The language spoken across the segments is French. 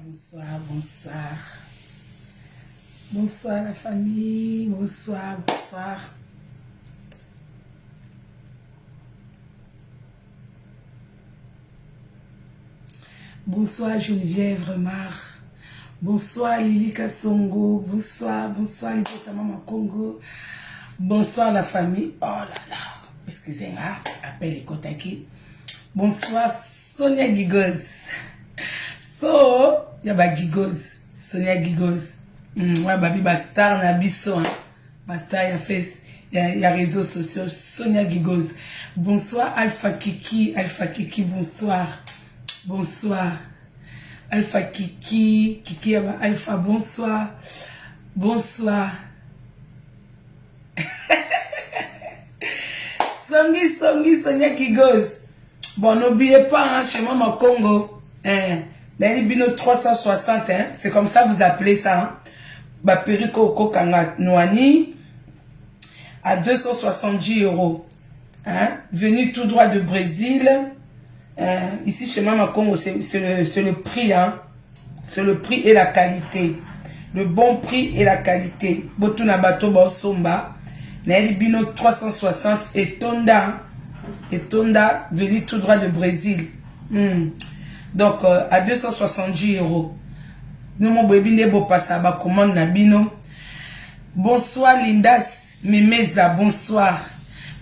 Bonsoir, bonsoir. Bonsoir la famille, bonsoir, bonsoir. Bonsoir Geneviève Remar. Bonsoir Lili Kassongo. Bonsoir, bonsoir Lipota Mama Congo. Bonsoir la famille. Oh là là, excusez-moi, appelle les Kotaki. Bonsoir Sonia Gigoz. So, il y a Gigoz, Sonia Gigoz. Ouais, babi Bastar na biso. Bastar, il y a fait, il y a réseaux sociaux. Sonia Gigoz. Bonsoir Alpha Kiki, bonsoir. Bonsoir. Alpha Kiki, Kiki Alpha, bonsoir. Bonsoir. Songi, Sonia Gigoz. Bon, n'oubliez pas, hein, chez moi, Congo, Bino 360, hein, c'est comme ça vous appelez ça, hein. Bapiriko Kokanga Noani, à 270 €. Hein, venu tout droit de Brésil. Ici, chez moi, Congo, c'est le prix, hein. C'est le prix et la qualité. Le bon prix et la qualité. Botuna Bato Bosomba. Bino 360 et Tonda, venu tout droit de Brésil. Donc, à 270 €. Nous, mon bébé, n'est pas ça, bah, commande Nabino. Bonsoir, Lindas, Memeza, bonsoir.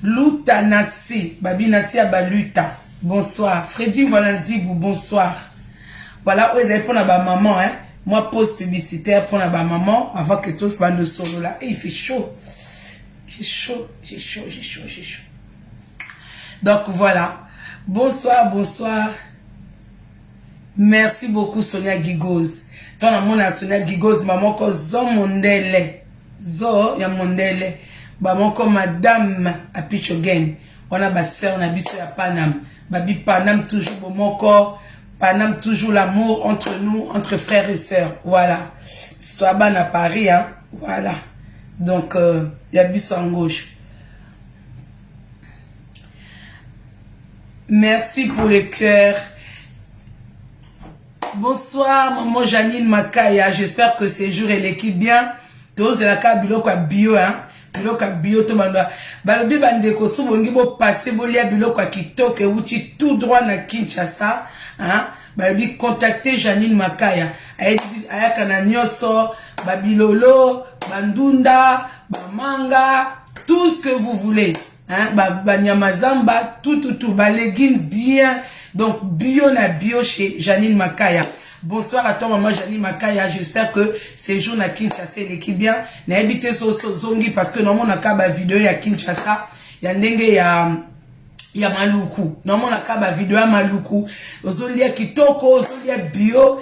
Luta Nassi, Babi Nassi Abaluta, bonsoir. Freddy Valanzibou, bonsoir. Voilà, où ils avaient pour la maman, hein. Moi, pause publicitaire pour la maman, avant que tous bandent de solo là. Et il fait chaud. J'ai chaud. Donc, voilà. Bonsoir, bonsoir. Merci beaucoup, Sonia Gigoz. Ton amour à Sonia Gigoz, maman, ko zo mondele. Zo, ya mondele. Maman, ko madame a Pichogen. On a ma soeur, on a biso ya Panam. Babi Panam, toujours bon mon corps. Panam, toujours l'amour entre nous, entre frères et sœurs. Voilà. Histoire ban à Paris, hein. Voilà. Donc, y a biso en gauche. Merci pour les cœurs. Bonsoir, maman Janine Makaya. J'espère que ces jours et l'équipe bien. Tous la ka biloko bio, hein. Biloko bio to banda. Balobi bandeko subongi bo passer bolia biloko kitoko uchi tout droit na Kinshasa, hein. Balobi contacter Janine Makaya. Ayaka na nyoso, babilolo, bandunda, bamanga, tout ce que vous voulez, hein. Banyamazamba, tout, légumes bien. Donc, bio na bio chez Janine Makaya. Bonsoir à toi, maman Janine Makaya. J'espère que ces jours na Kinshasa, l'équipe bien. N'a habité sur Zongi parce que normalement, on a kaba vidéo ya Kinshasa. Ya ndenge ya Maluku. Normalement, on a kaba vidéo ya Maluku. Ozolia kitoko, ozolia bio.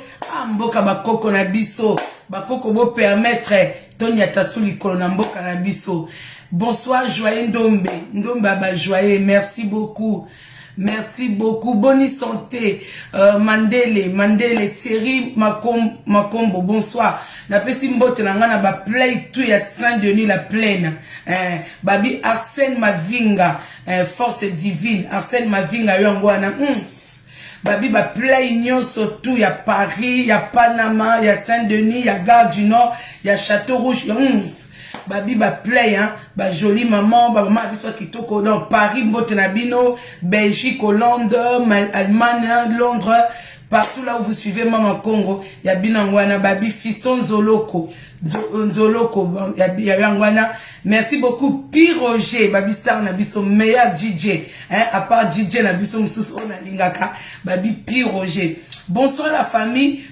Mboka bakoko na biso. Bakoko bo permettre. Tonya tasuli kolo na mboka na biso. Bonsoir, Joyeux Ndombe. Ndombe ba Joyeux. Merci beaucoup. Merci beaucoup. Bonne santé. Mandele, Thierry Makombo, bonsoir. Na pesi mbote na ngana ba play tout ya Saint-Denis la plaine. Babi Arsène Mavinga, force divine. Arsène Mavinga yongwana. Babi ba play nyonso tout ya Paris, ya Panama, ya Saint-Denis, ya Gare du Nord, ya Château Rouge. Babi ba play, hein, ba jolie maman, ba maman abiso kitoko dans Paris, Mbotenabino, Belgique, Hollande, Allemagne, Londres, partout là où vous suivez maman Congo, ya binangwana, babi fiston Zoloko, ya yangwana. Merci beaucoup, Piroger, babi star nabiso meilleur DJ, hein, à part DJ nabiso msus ona lingaka, babi Piroger. Bonsoir la famille.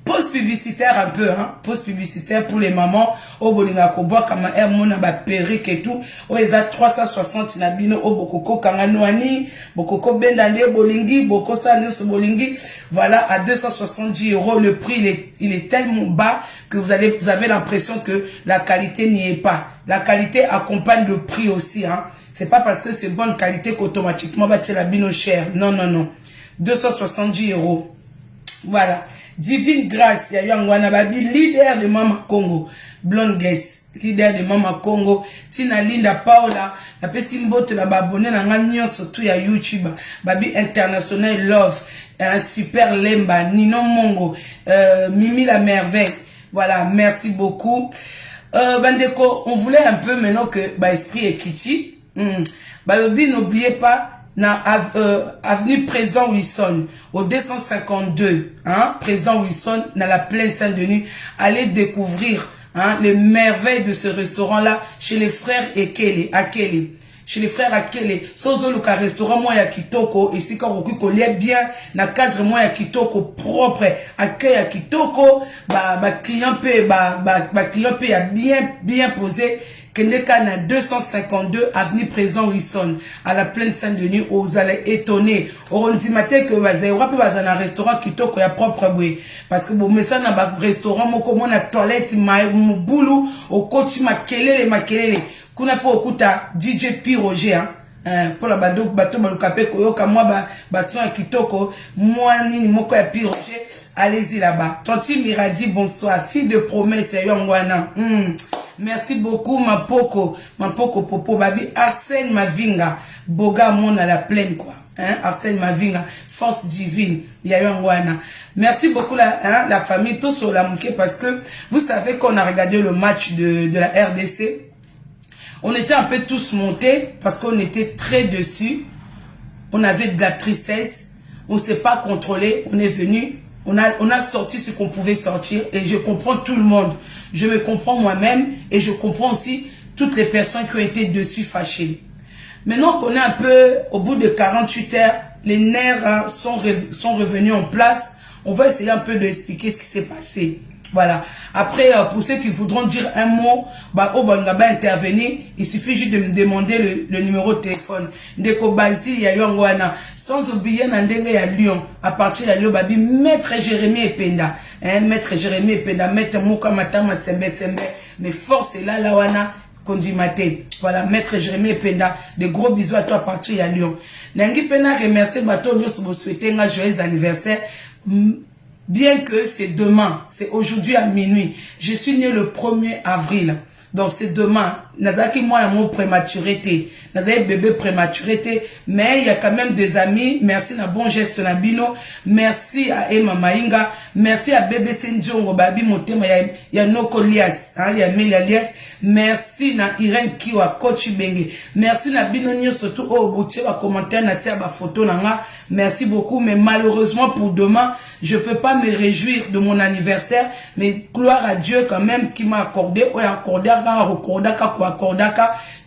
Pause publicitaire un peu, hein. Pause publicitaire pour les mamans. Au bolinga koboa kama mona ba perruque et tout. Au eza 360 nabino au bokoko kanganouani, bokoko bendande bolingi, boko saneus bolingi. Voilà, à 270 €. Le prix, il est tellement bas que vous avez l'impression que la qualité n'y est pas. La qualité accompagne le prix aussi, hein. C'est pas parce que c'est bonne qualité qu'automatiquement bah la bino cher. Non. 270 €. Voilà. Divine Grâce, ya yangwana babi leader de Mama Congo, Blonde Guest. leader de Mama Congo, Tina Linda Paula, la pesi mbote la babone na nga surtout ya YouTube, Babi International Love, un super Lemba, Nino Mongo, Mimi la merveille. Voilà, merci beaucoup. Bandeko, on voulait un peu maintenant que Esprit et Kitty. Balobi, n'oubliez pas, avenue Président Wilson, au 252, hein, Président Wilson, dans la plaine Saint-Denis, allez découvrir les merveilles de ce restaurant-là chez les frères Akele. Chez les frères Akele, sozo luka restaurant moi ya kitoko, ici quand on connaît bien, na cadre moi ya kitoko propre, accueil ya kitoko, client peut ya bien posé. Kendeka na 252 avenue Président Wilson à la plaine Saint-Denis, vous allez étonner. On dit matin que vous avez un restaurant qui toque ya propre bruit parce que bon mais ça na restaurant mon comme na toilette mon boulot au coach makelele kuna po okuta DJ P Roger pour la bateau balukape koyoka moi son ya kitoko moi nini moko ya P Roger, allez-y là-bas. Tanti Miradi, bonsoir, fille de promesse yongwana. Merci beaucoup, ma poko popo, babi, Arsène Mavinga, boga mon à la plaine, quoi. Arsène Mavinga, force divine, yayangwana. Merci beaucoup, la famille, tous sur la mouké, parce que vous savez qu'on a regardé le match de la RDC. On était un peu tous montés, parce qu'on était très dessus. On avait de la tristesse. On ne s'est pas contrôlé. On est venu. On a sorti ce qu'on pouvait sortir et je comprends tout le monde. Je me comprends moi-même et je comprends aussi toutes les personnes qui ont été dessus fâchées. Maintenant qu'on est un peu au bout de 48 heures, les nerfs sont revenus en place. On va essayer un peu d'expliquer ce qui s'est passé. Voilà. Après, pour ceux qui voudront dire un mot, intervenir, il suffit juste de me demander le numéro de téléphone. Ndeko Bazi, ya Yongwana. Sans oublier Nandenge ya Lyon. À partir de Lyon, babi, Maître Jérémy Ependa. Maître Jérémy Ependa, Maître Mouka Matama Sembe. Mais force est là, la wana. Kondimate. Voilà, Maître Jérémy Ependa. De gros bisous à toi à partir de Lyon. Nangi Pena remercier Bato Nyos pour souhaiter un joyeux anniversaire. Bien que c'est demain, c'est aujourd'hui à minuit. Je suis né le 1er avril. Donc c'est demain. Nazaki moi l'amour prématurité. Nazaki bébé prématurité. Mais il y a quand même des amis. Merci na bon geste na bino. Merci à Emma Maïnga. Merci à bébé Senjongo Babi Motema. Il y a Noko Lias. Il y a Melia Lias. Merci na Irene Kiwa Kochi Bengue. Merci na bino surtout au boutier à commentaire na sia ba photo nanga. Merci beaucoup. Mais malheureusement pour demain, je peux pas me réjouir de mon anniversaire. Mais gloire à Dieu quand même qui m'a accordé.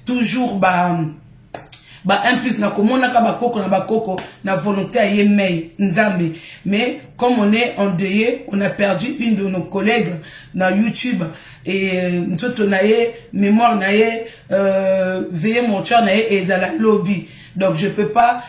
Toujours un plus na komona ka bakoko na volonté à yemei nzambe. Mais comme on est endeuillé, on a perdu une de nos collègues dans YouTube et ntoto naye mémoire naye veillé mortuaire naye et ezala lobby. Donc je peux pas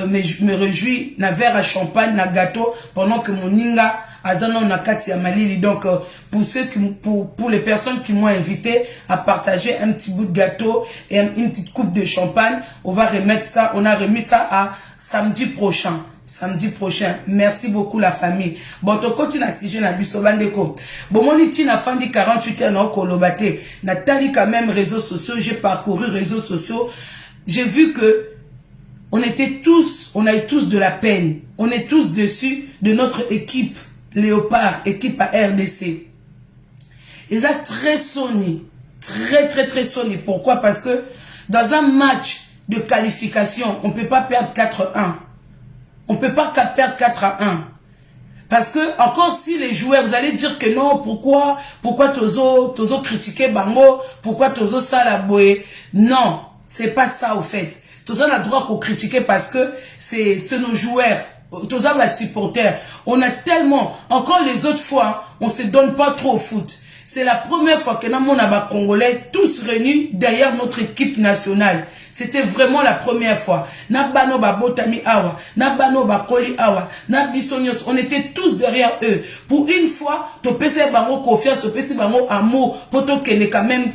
mais je me réjouis na verre à champagne na gâteau pendant que mon ninga azana na kati ya malili. Donc pour ceux qui pour les personnes qui m'ont invité à partager un petit bout de gâteau et une petite coupe de champagne, on va remettre ça, on a remis ça à samedi prochain. Samedi prochain. Merci beaucoup la famille. Bon, to continue à si je n'ai biso bandeko. Bon, mon iti na fandi 48 heures na kolobate. Na tali quand même réseaux sociaux, j'ai parcouru réseaux sociaux. J'ai vu que on a eu tous de la peine. On est tous dessus de notre équipe Léopard, équipe à RDC. Ils sont très sonnés. Très sonnés. Pourquoi? Parce que dans un match de qualification, on ne peut pas perdre 4-1. On ne peut pas perdre 4-1. Parce que, encore si les joueurs, vous allez dire que non, pourquoi Tozo critiquer Bango, pourquoi Tozo Salaboé? Non, c'est pas ça au fait. Tozo a le droit qu'on critiquer parce que c'est nos joueurs. Tozo va supporter. On a tellement, encore les autres fois, on se donne pas trop au foot. C'est la première fois que nous avons Congolais tous réunis derrière notre équipe nationale. C'était vraiment la première fois. Nabano Babotami Awa, Nabano Bakoli Awa, Nabisonios, on était tous derrière eux. Pour une fois, Topese Bango confiance, Topese Bango amour, poto kene quand même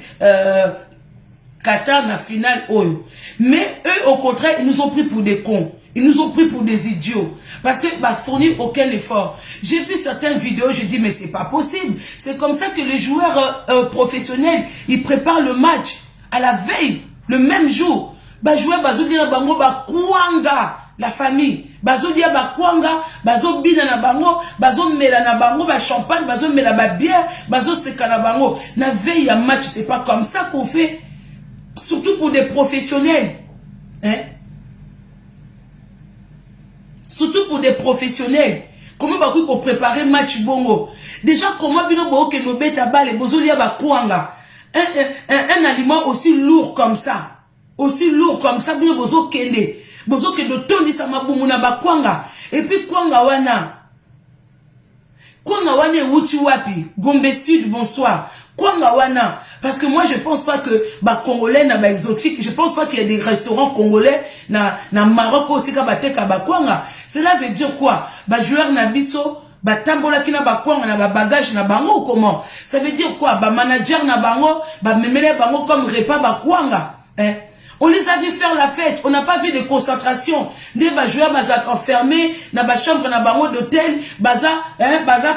Qatar na finale oyo. Mais eux au contraire, ils nous ont pris pour des cons. Ils nous ont pris pour des idiots. Parce que bah, fournir aucun effort. J'ai vu certaines vidéos, je dis mais c'est pas possible. C'est comme ça que les joueurs professionnels, ils préparent le match à la veille, le même jour. Bah joueur bazo dia bango ba kuanga la famille. Bazo dia ba kuanga, bazo bina na bango, bazo mela na bango ba champagne, bazo mela ba bière, bazo seka na bango. Na veille à match, c'est pas comme ça qu'on fait. Surtout pour des professionnels. Hein? Surtout pour des professionnels. Comment bakou qu'on prépare match bongo? Déjà comment bino bo ke no beta bale bozo lia ba kuanga. Un aliment aussi lourd comme ça. Aussi lourd comme ça, bino bozo kende. Bozo ke do tondi sa mabumu na ba kuanga. Et puis kuanga wana. Kuanga wana wuchi wapi? Gombe Sud, bonsoir. Kuanga wana. Parce que moi, je pense pas que bah congolais na ba exotique, je pense pas qu'il y a des restaurants congolais na Maroc aussi ka bateka ba kwanga. Cela veut dire quoi? Bah joueur na biso, bah tambola ki na ba kwanga na ba bagage na bango ou comment? Ça veut dire quoi? Bah manager na bango, bah memele bango comme repas ba kwanga. Hein? On les a vu faire la fête, on n'a pas vu de concentration. Des joueurs baza enfermés dans la chambre na bango d'hôtel, baza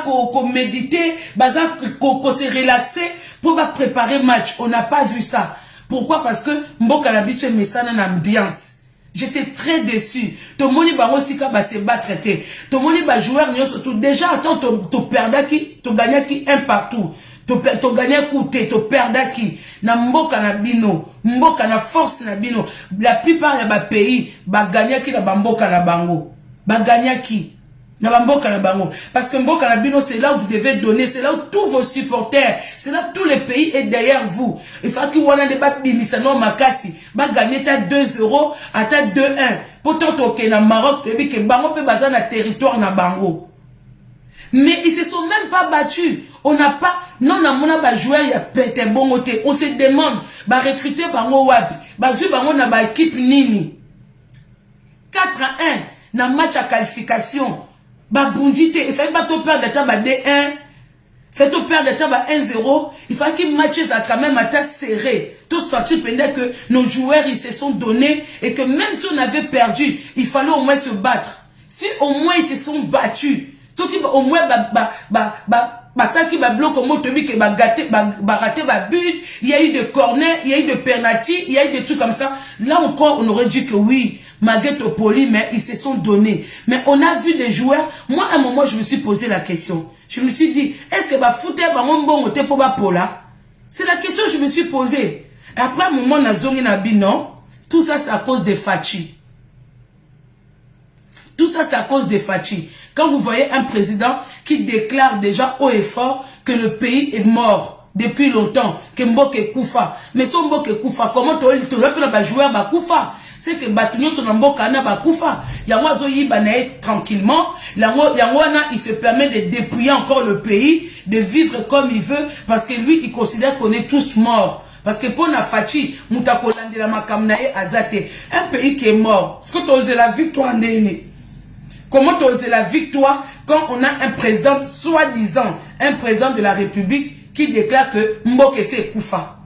ko méditer, baza ko se relaxer pour préparer match. On n'a pas vu ça. Pourquoi? Parce que mboka na biso mesana na ambiance. J'étais très déçu. Ton moni bango sika ba se battre té. Ton moni ba joueur nyo surtout déjà attends to perda ki, to gagna ki un partout. To gagner côté, to perdre qui na mboka na bino, mboka na force na bino. La plupart ya ba pays ba gagner qui na mboka na bango. Ba gagner qui na mboka na bango parce que mboka na bino c'est là où vous devez donner, c'est là où tous vos supporters, c'est là où tout le pays est derrière vous. Il faut que wana de ba bimisa no makasi, ba gagner ta 2 € à ta 2-1. Pourtant toke na Maroc, et que bango pe baza na territoire na bango. Mais ils se sont même pas battus. On n'a pas, non, on a pas joué, il y a pété bon côté. On se demande, bah recruter bango wapi, bah jouer bango na ba équipe nini. 4-1, na match à qualification, bah bundite, il fallait pas te perdre d'état bah D1, fait te perdre d'état bah 1-0, il fallait qu'ils matchent à quand même à ta serré. Tout sorti pendant que nos joueurs ils se sont donnés et que même si on avait perdu, il fallait au moins se battre. Si au moins ils se sont battus. Tout qui au moins ça qui va bloquer au motobi que rater but, il y a eu de corner, il y a eu de penalty, il y a eu des trucs comme ça. Là encore on aurait dit que oui, Maguette poli mais ils se sont donnés. Mais on a vu des joueurs, moi à un moment je me suis posé la question. Je me suis dit est-ce que fouter bon côté pour pola? C'est la question que je me suis posée. Et après un moment na zongi na non, tout ça c'est à cause des Fachi. Tout ça, c'est à cause des Fachi. Quand vous voyez un président qui déclare déjà haut et fort que le pays est mort depuis longtemps, que Mboke Koufa. Mais son Mboke Koufa, comment tu as joué à Koufa? C'est que Batunyo son Mboka na Koufa. Yango Zoyi banae tranquillement. Yango il se permet de dépouiller encore le pays, de vivre comme il veut, parce que lui, il considère qu'on est tous morts. Parce que pour Fachi, Moutakolande la Makamnae Azate, un pays qui est mort. Est-ce que tu as osé la victoire Néné? Comment tu oses la victoire quand on a un président, soi-disant, un président de la République qui déclare que Mboke se Koufa.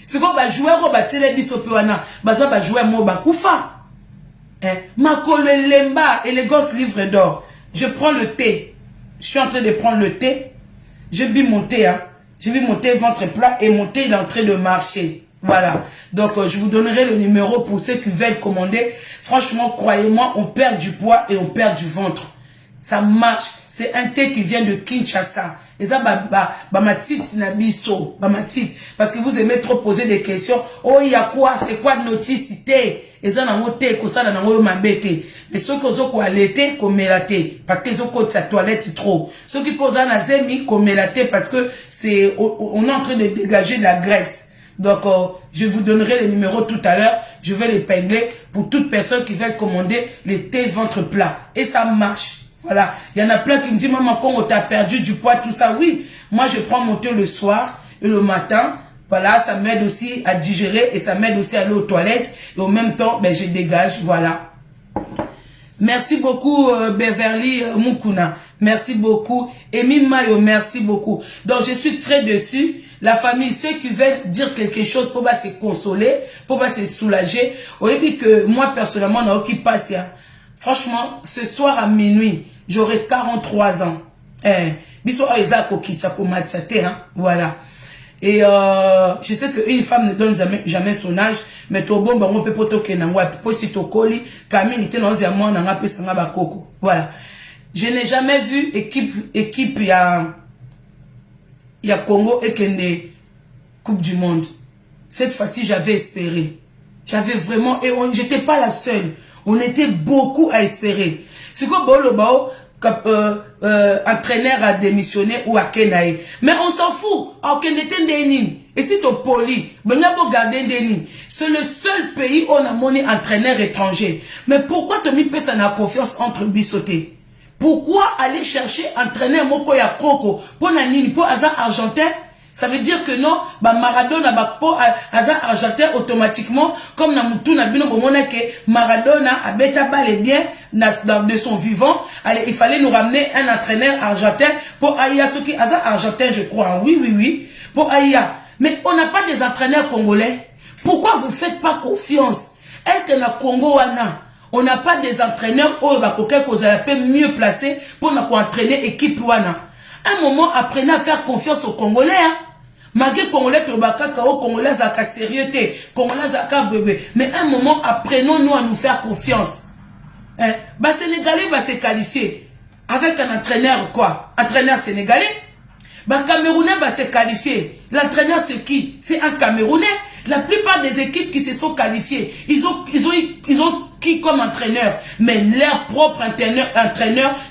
Ce qu'on va jouer au bâtiment bisopewana, baza va jouer mo ba Koufa. Makolo Lemba, élégance livre d'or. Je prends le thé. Je suis en train de prendre le thé. Je vis mon thé, hein. Je vis mon thé ventre plat et mon thé il est en train de marcher. Voilà. Donc, je vous donnerai le numéro pour ceux qui veulent commander. Franchement, croyez-moi, on perd du poids et on perd du ventre. Ça marche. C'est un thé qui vient de Kinshasa. Et ça, ma petite nabiso, ma petite. Parce que vous aimez trop poser des questions. Oh, il y a quoi? C'est quoi de noticité? Et ça, dans votre thé, ça, dans votre mabete. Mais ceux qui ont l'été, comme la thé. Parce qu'ils ont côté sa toilette trop. Ceux qui posent un azemi, comme la thé, parce que c'est, on est en train de dégager de la graisse. Donc, je vous donnerai les numéros tout à l'heure. Je vais les pingler pour toute personne qui veut commander les thés ventre plat. Et ça marche. Voilà. Il y en a plein qui me disent, maman, comment t'as perdu du poids, tout ça. Oui. Moi, je prends mon thé le soir et le matin. Voilà. Ça m'aide aussi à digérer et ça m'aide aussi à aller aux toilettes. Et en même temps, ben, je dégage. Voilà. Merci beaucoup, Beverly Mukuna. Merci beaucoup. Emi Mayo, merci beaucoup. Donc, je suis très déçu. la famille, ceux qui veulent dire quelque chose pour se consoler, pour se soulager. Vous dit que moi, personnellement, on a qui passe. Franchement, ce soir à minuit, j'aurai 43 ans. Voilà. Et je sais qu'une femme ne donne jamais son âge, mais tout bon, on peut pas toquer dans la si tu colis, Camille était dans un mois, on a pu s'en avoir coco. Voilà. Je n'ai jamais vu équipe, il y a Congo et Kende Coupe du Monde. Cette fois-ci, j'avais espéré. J'avais vraiment, et j'étais pas la seule. On était beaucoup à espérer. Ce que Bolo Bao, entraîneur a démissionné ou à Kenaï. Mais on s'en fout. Et si tu es poli, c'est le seul pays où on a mon entraîneur étranger. Mais pourquoi tu mis ça na confiance entre bisoté? Pourquoi aller chercher entraîneur Moko ya Koko pour Nanini, pour Azan Argentin? Ça veut dire que non, Maradona pour Azan Argentin automatiquement, comme na mutu na bino bomona que Maradona a bêta bal bien de son vivant. Allez, il fallait nous ramener un entraîneur argentin pour Aya, ce qui Azan Argentin, je crois. Oui, pour Aya. Mais on n'a pas des entraîneurs congolais. Pourquoi vous faites pas confiance? Est-ce que na Congo wana on n'a pas des entraîneurs où vous avez mieux placés pour nous entraîner équipe wana? Un moment, apprenez à faire confiance aux Congolais. Hein? Malgré Congolais, Congolais, Zaka sérieuxté, Congolais, Zaka bébé. Mais un moment, apprenons-nous à nous faire confiance. Hein? Sénégalais va se qualifier avec un entraîneur quoi? Entraîneur sénégalais. Camerounais va se qualifier. L'entraîneur c'est qui? C'est un Camerounais. La plupart des équipes qui se sont qualifiées, ils ont qui comme entraîneur? Mais leur propre entraîneur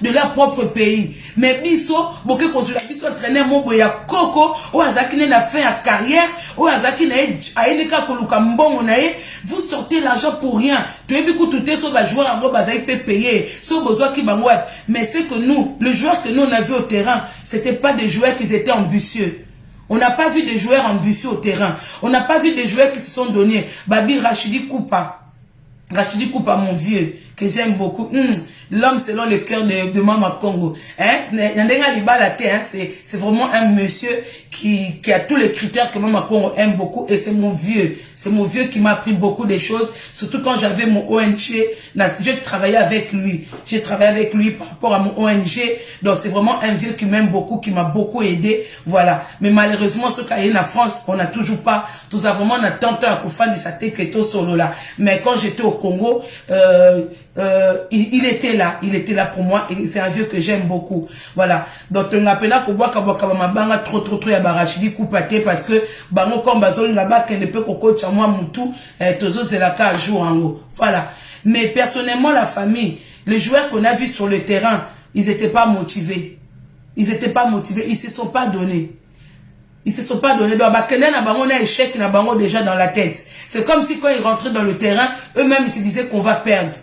de leur propre pays. Mais biso, boke kozula biso entraîneur mobo ya Koko, ou azaki na fin à carrière, ou azaki na ayeneka koluka mbongo na ye, vous sortez l'argent pour rien. Tu es beaucoup tout est sur le joueur en gros bazaki peut payer, sur besoin qui bangouat. Mais c'est que nous, le joueur que nous on a vu au terrain, c'était pas des joueurs qui étaient ambitieux. On n'a pas vu des joueurs ambitieux au terrain. On n'a pas vu des joueurs qui se sont donnés. Babi Rachidi Koupa, mon vieux, que j'aime beaucoup. L'homme selon le cœur de Mama Congo. Hein? C'est vraiment un monsieur qui a tous les critères que Mama Congo aime beaucoup. Et c'est mon vieux. C'est mon vieux qui m'a appris beaucoup de choses. Surtout quand j'avais mon ONG. J'ai travaillé avec lui. J'ai travaillé avec lui par rapport à mon ONG. Donc c'est vraiment un vieux qui m'aime beaucoup, qui m'a beaucoup aidé. Voilà. Mais malheureusement, ce qu'il y a en France, on n'a toujours pas. Tout vraiment, on a tenté à Koufan de Sateketo solo là. Mais quand j'étais au Congo, il était là pour moi et c'est un vieux que j'aime beaucoup. Voilà. Donc on appelle là Koboa Kabakabama banga trop ya barachidi Koupate parce que bango comme bazol là-bas qu'elle ne peut coco moi mutu tozo zelaka à jour en haut. Voilà. Mais personnellement la famille, les joueurs qu'on a vus sur le terrain, ils étaient pas motivés. Ils se sont pas donnés. Ils se sont pas donnés. Donc, on a échec, déjà dans la tête. C'est comme si quand ils rentraient dans le terrain, eux-mêmes, ils se disaient qu'on va perdre.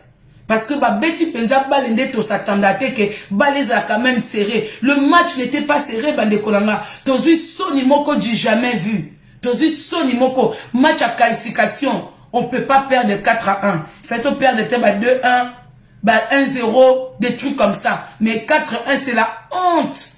Parce que, Betty Penza, Balende, to s'attendait que, Baleza a quand même serré. Le match n'était pas serré, Bande Kolanga. Tozu Sonimoko dit jamais vu. Tozu Sonimoko, match à qualification. On peut pas perdre 4-1. Fait-on perdre 2-1, 1-0, des trucs comme ça. Mais 4-1, c'est la honte.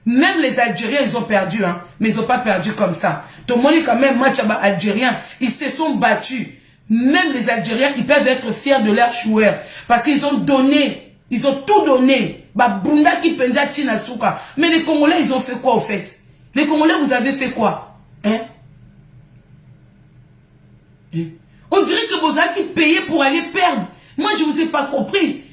Même les Algériens, ils ont perdu, hein, mais ils n'ont pas perdu comme ça. Tout le monde est quand même match algérien. Ils se sont battus. Même les Algériens, ils peuvent être fiers de leurs joueurs. Parce qu'ils ont donné. Ils ont tout donné. Bunda qui penja Tinasuka. Mais les Congolais, ils ont fait quoi au fait? Les Congolais, vous avez fait quoi? Hein? On dirait que vous avez payé pour aller perdre. Moi, je ne vous ai pas compris.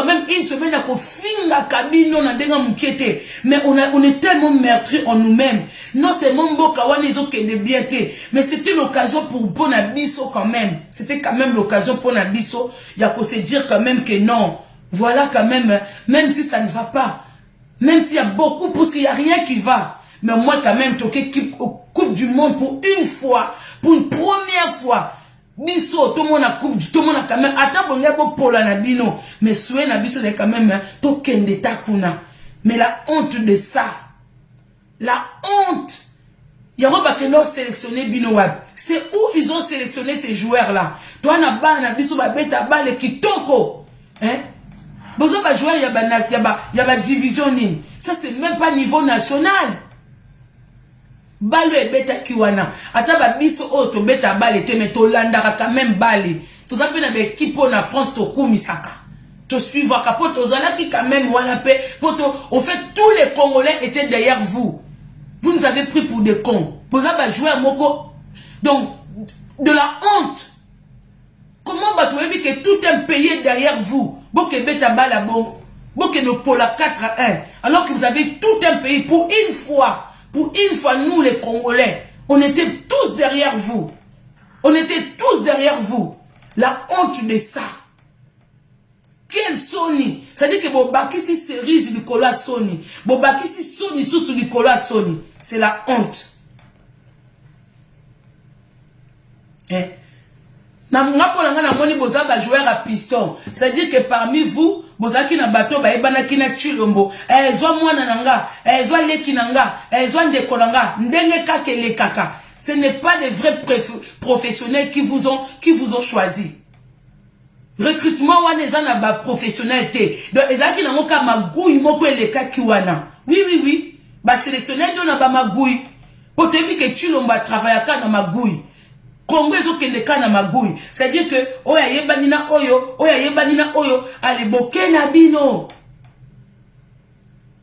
Même une semaine à finga cabine on a déjà mouqueté mais on est tellement meurtri en nous-mêmes. Non seulement Mbokawan ils ont qu'elle bien mais c'était l'occasion pour Nabiso quand même. C'était quand même l'occasion pour Nabiso. Il y a qu'à se dire quand même que non. Voilà quand même si ça ne va pas, même s'il y a beaucoup parce qu'il y a rien qui va. Mais moi quand même toqué Coupe du Monde pour une fois, pour une première fois. Biso, tout le monde a coupe, tout le monde a quand même, attends, bon, y a beau pour la nabino, mais souhait na biso de quand même, tout kende takuna. Mais la honte de ça, la honte, il y a pas que nous sélectionné Binowab. C'est où ils ont sélectionné ces joueurs-là. Toi, na ba, na biso, ba beta, ba, le kitoko. Hein? Bozo, ba joueur, y a ba division, ça c'est même pas niveau national. Balu et beta kiwana. Ata ba biso o to beta bale te mais to landaka quand même bale. To zape na be équipe na France to kumisaka. To suivre kapo to zalaki quand même wana pe poto au fait tous les Congolais étaient derrière vous. Vous nous avez pris pour des cons. Vous avez joué à Moko. Donc de la honte. Comment batouez-vous que tout un pays derrière vous? Boke beta bala bon. Boke no pola 4-1. Alors que vous avez tout un pays pour une fois. Pour une fois, nous les Congolais, on était tous derrière vous. On était tous derrière vous. La honte de ça. Quel Sony? C'est-à-dire que Bobaki si série sur Nicolas Sony. Bobaki si Sony sous Nicolas Sony. C'est la honte. Hein? Joueur à piston. C'est-à-dire que parmi vous, bozaki na bateau ba ebanaki na chilombo. Zwa mwana nanga, zwa leki nanga, zwa ndeko nanga, ndenge kakele kaka. Ce n'est pas des vrais professionnels qui vous ont choisi. Recrutement wana na ba professionnel te. Donc ezaki na moka magui moko eleka kiwana. Oui. Ba sélectionnel do na ba magui. Potebi ke chilombo travaillaka na magui. Congo ezokende na magui. C'est-à-dire que oya yebanina oyo, allez boke na bino.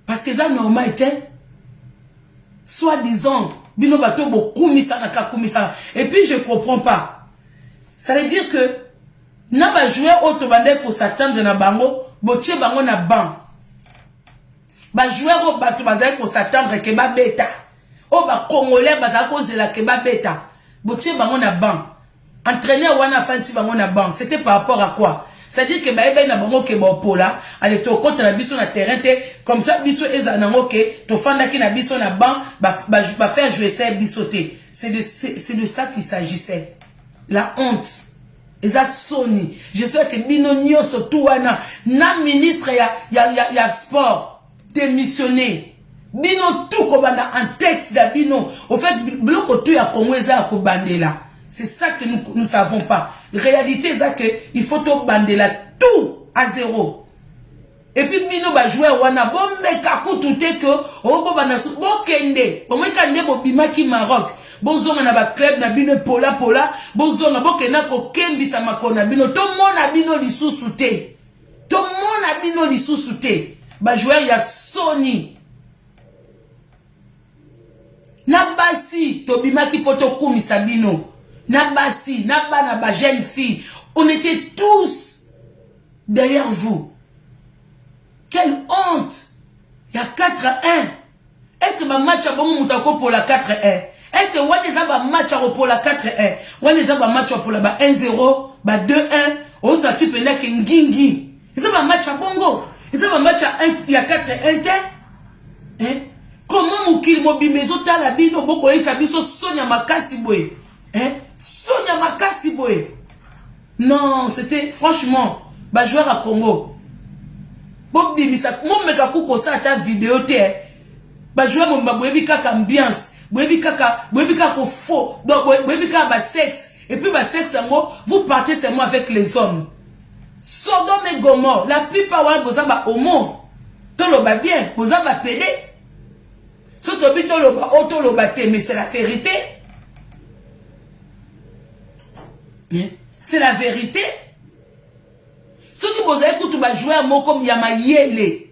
Parce que ça normal était soi-disant bino bato bokumisa na kakumisa. Et puis je comprends pas. Ça veut dire que na ba jouer auto bande ko s'attendre na bango, botie bango na ban. Ba jouer au bato bazai ko s'attendre ke ba beta. O ba congolais bazai ko zela ke ba beta. Botier bango na banc. Entraîneur wana fanti bango na banc. C'était par rapport à quoi? C'est-à-dire que baïbe na bango ke bopola, allez to contre na biso na terrain te, comme ça biso ezanango ke to fanda ki na biso na banc, ba faire jouer ça biso te. C'est de ça qu'il s'agissait. La honte. Eza Sony. J'espère que bino nyonso tout wana na ministre ya sport démissionné. Bino tout kobanda en texte d'abino. Au fait, bloco tout ya Congo eza kobandela. C'est ça que nous savons pas. Réalité c'est que il faut tout bandela tout à zéro. Et puis bino ba jouer wana bon meka kutute que o bo bana bo kende. Bo meka nde bo bimaki Maroc. Bo zonga na ba club na bino pola bo zonga bo kena ko kembisa makona bino to mona bino lisusu te. To mona bino lisusu te. Ba jouer ya Sony. Nabasi, Tobimaki poto kumisa bino. Nabasi, nabana ba jeune fille. On était tous derrière vous. Quelle honte! Il y a 4-1. Est-ce que ma match a bon moutako pour la 4-1? Est-ce que Waneza ba match a pour la 4-1? Waneza ba match pour la 1-0, ba 2-1? On s'en type là que ngingi. Ils ont ba match à bongo. Ils ont ba match à 1, il y a 4-1. Hein? Comment moukili mobimezo tala bino boko yisa biso Sonia Makasi boy? Hein? Sonia Makasi boy? Non, c'était franchement ba joueur à Congo. Bobi misa mon meka kuko sa ta vidéo te. Ba joueur mon baboyebi kaka ambiance, boyebi kaka ko faux. Donc boyebi kaka ba sexe et puis ba sexe ngo vous partez seulement avec les hommes. Sodome et Gomorrhe, la plupart wa boza ba homo. Tolo ba bien, boza ba pédé. Mais c'est la vérité. C'est la vérité. Ceux qui vous écoutent, vous jouer à moi comme Yamayele.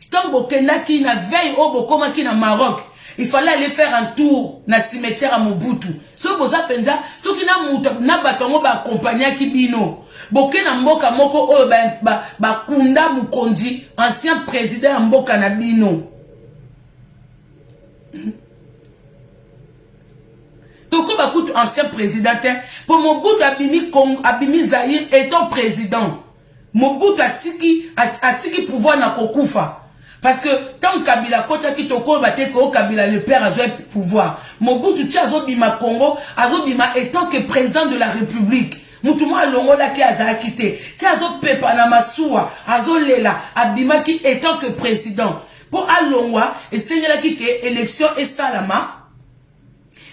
Tant que qui na veille au Bokoma qui na Maroc. Il fallait aller faire un tour na cimetière à Mobutu. Ceux qui vous appellent ceux qui n'a pas accompagné qui bino. Boké na mboka moko o ba Kunda Mukondi, ancien président mboka na bino. Toko Bakout, ancien président, pour Mobutu Abimi Zahir étant président, Mobutu a tiki pouvoir na kokufa. Parce que tant Kabila Kota qui toko bate ko Kabila le père a joué pouvoir. Mobutu tia azobima Congo, azobima étant que président de la République. Moutouma longo la ki azakite. Tia azopepa na masuwa, azolela, abima qui étant que président. Pour Alongwa, et Seigneur qui est élection et salama.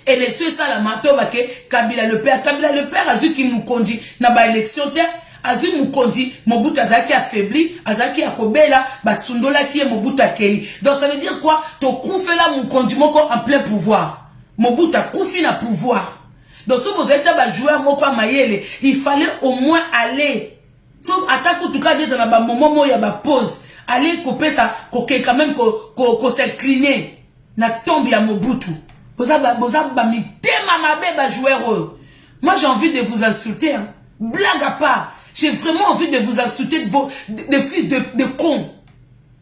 Élection et salama, tobake, Kabila le père a vu qui nous conduit, n'a pas élection terre, a vu nous conduit, Mobutu Azaki affaibli, Azaki akobela, basundola qui est Mobutu akei. Donc ça veut dire quoi? To koufela nous conduit en plein pouvoir. Mobutu a koufi na pouvoir. Donc si vous êtes un joueur moko mayele, il fallait au moins aller. So attaque tout cas dans un moment où il y a ba pause, aller couper ça, quand même qu'on s'incliner. Na tombe ya Mobutu. Boza ba mitema mabe ba joueur. Moi j'ai envie de vous insulter hein. Blague à part. J'ai vraiment envie de vous insulter de fils de con.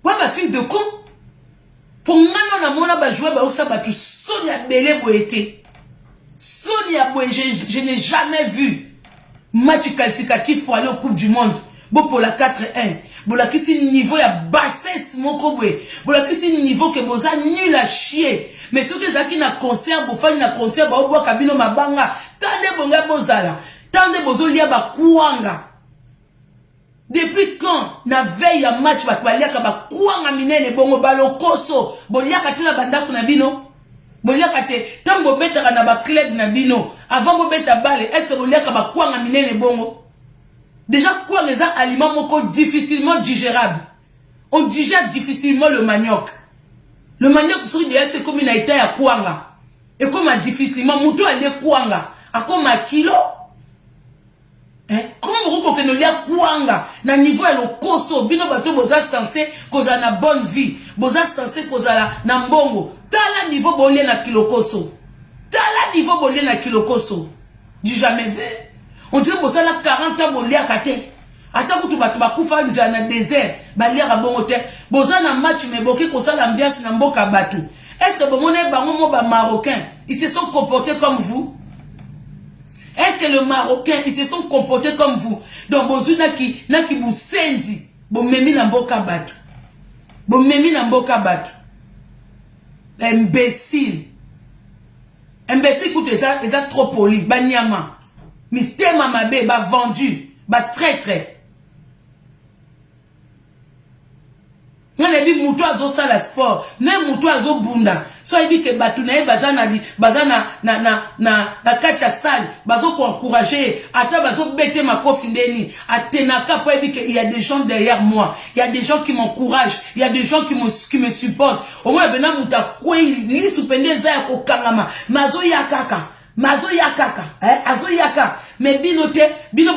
Ouais ma fils de con. Pour moi non na mona ba joueur ba osa ba tout Sonia Belé boete. Sonia Boye, je n'ai jamais vu match qualificatif pour aller au Coupe du Monde. Bon pour la 4-1. Bon la kisi niveau ya bassesse moko boye. Bon la kisi niveau que boza nul à chier. Mais ceux qui zaki na concert, bo fani na concert ba obo kabino mabanga. Tande bonga bozala. Tande bozo lia ba kuanga. Depuis quand na veille ya match ba baliaka ba kuanga minene bongo balokoso. Boliaka tena bandako na bino. Boliaka te tango betaka na ba club na bino. Avant bo beta balle, est-ce que boliaka ba kuanga minene bongo? Déjà, quoi les aliments moko difficilement digérables. On digère difficilement le manioc. Le manioc, c'est comme une aïta à kuanga. Et comme un difficilement, moutou allait kuanga. A comme un kilo. Comment vous comprenez le kuanga? Na niveau le koso, bino bato boza censé koza na bonne vie. Boza censé koza na mbongo. Tala niveau bolé na kilo koso. Tala niveau bolé na kilo koso. Du jamais vu. On dirait que ça a 40 ans, on l'a raté. Attends que tu vas koufa dans le désert, balia à bon hôtel. Boza na match mais boké ko ça l'ambiance na mboka batu. Est-ce que bon est bango ba marocain, ils se sont comportés comme vous? Est-ce que le marocain, ils se sont comportés comme vous? Donc bozuna ki bu sendi, bo memi na mboka batu. Bo memi na mboka batu. Imbécile. Imbécile écoute ça trop poli, banyama. Mistema mabe ba vendu, ba traître. On a dit moutou azo sala sport, même moutou azo bunda. So il dit que batunae bazana na kacha salle, bazo ko encourager, ata bazo bete ma kofindeni, atenaka po il dit qu'il y a des gens derrière moi, il y a des gens qui m'encouragent, il y a des gens qui me supportent. Au moins bena mouta ko il supende za ko kangama, mazo yakaka. Mazo yakaka, azo yaka, mais bino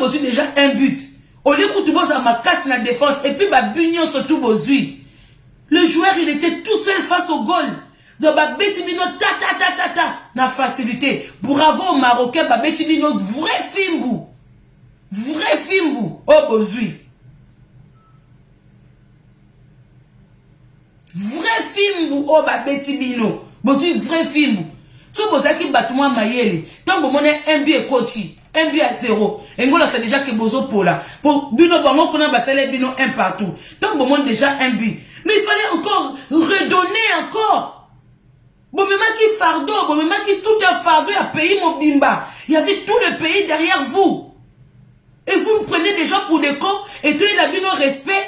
bozu déjà un but. Au lieu que tu bosses ma casse na défense et puis ba bunion surtout bozui. Le joueur il était tout seul face au goal. Donc ba beti bino ta na facilité. Bravo au Marocain ba beti bino vrai fimbu. Vrai fimbu oh bozui. Vrai fimbu oh ba beti bino. Bozui vrai fimbu. Si vous avez battement mayele, tant que vous avez un but et coachi, un but à 0, et ngola c'est déjà que bozo pola. Pour bino bango kuna basale bino un partout. Tant que vous avez déjà un but, mais il fallait encore redonner encore. Bon même qui fardeau, bon même qui tout un fardeau à pays mobimba. Il y avait tout le pays derrière vous. Et vous prenez des gens pour des cons et tu as bino respect.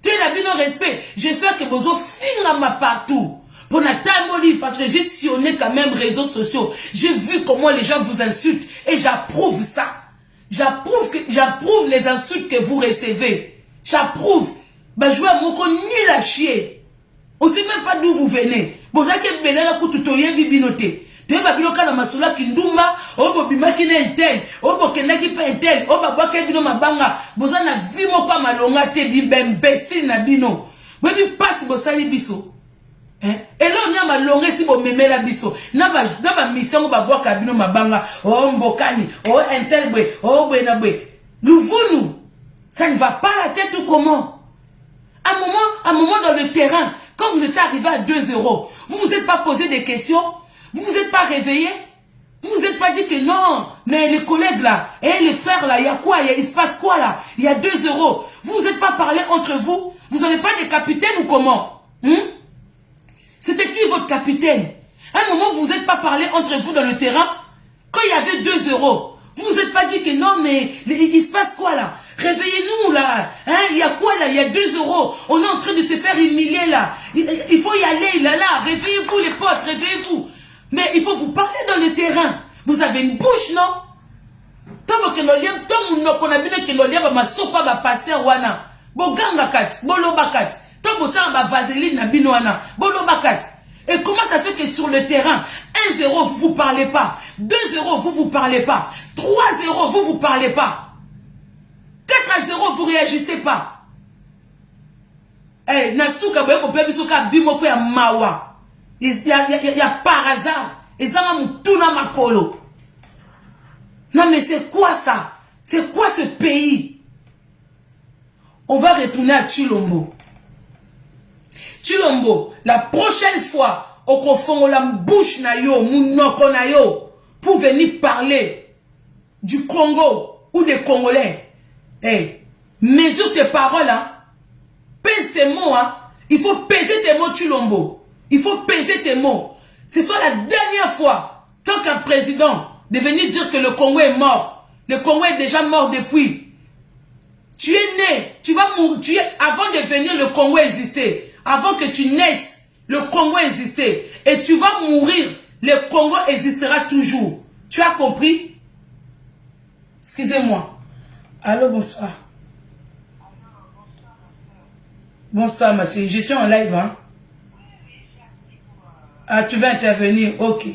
Tu as bino respect. J'espère que bozo finira partout. Pour parce que j'ai sillonné quand même réseaux sociaux. J'ai vu comment les gens vous insultent. Et j'approuve ça. J'approuve les insultes que vous recevez. J'approuve. Bah, jouer à mon con nul à chier. On sait même pas d'où vous venez. Bon, ça qui est belé la coupe tutoyer bibinoté. Tu es babiloka na masula kindumba. Oh, bobima qui n'est tel. Oh, bokena qui pas tel. Oh, babwa qui bino mabanga. Boza na vi mo pa malonga te bibem imbécile na bino. Webi passe bosali biso. Et là on a longue si vous m'aimez la biso na ba mission ba bois kabino mabanga oh mbokani oh intelbwe oh bwenabwe nous ça ne va pas la tête ou comment à un moment dans le terrain quand vous étiez arrivé à 2 euros vous vous êtes pas posé des questions vous vous êtes pas réveillé vous vous êtes pas dit que non mais les collègues là et les frères là il y a quoi il se passe quoi là il y a 2 euros vous vous êtes pas parlé entre vous vous avez pas de capitaine ou comment C'était qui votre capitaine? À un moment, vous n'êtes pas parlé entre vous dans le terrain. Quand il y avait 2 euros, vous vous êtes pas dit que non, mais il se passe quoi là? Réveillez-nous là. Hein? Il y a quoi là? Il y a 2 euros. On est en train de se faire humilier là. Il faut y aller là. Réveillez-vous les potes, réveillez-vous. Mais il faut vous parler dans le terrain. Vous avez une bouche, non? Tant que nous avons bien que nous avons ma sopa ba pasteur wana. Boganga kat, boloba kat. Tant que nous avons vaseline na binoana. Boloba kat. Et comment ça se fait que sur le terrain, 1-0, vous parlez pas. 2-0, vous parlez pas. 3-0, vous parlez pas. 4-0, vous réagissez pas. Eh, Nasuka, Bimoko ya mawa. Il y a par hasard. Et ça m'a moutouna makolo. Non mais c'est quoi ça? C'est quoi ce pays? On va retourner à Chilombo. Chilombo, la prochaine fois, au confond la bouche na yo, mounoko na yo, pour venir parler du Congo ou des Congolais. Hey, mesure tes paroles, hein. Pèse tes mots, hein. Il faut peser tes mots, Chilombo. Il faut peser tes mots. Ce soit la dernière fois, tant qu'un président de venir dire que le Congo est mort. Le Congo est déjà mort depuis. Tu es né, tu vas mourir. Avant de venir, le Congo existait. Avant que tu naisses, le Congo existait. Et tu vas mourir, le Congo existera toujours. Tu as compris? Excusez-moi. Allô, bonsoir. Bonsoir, ma chérie. Je suis en live, hein? Ah, tu veux intervenir? Ok.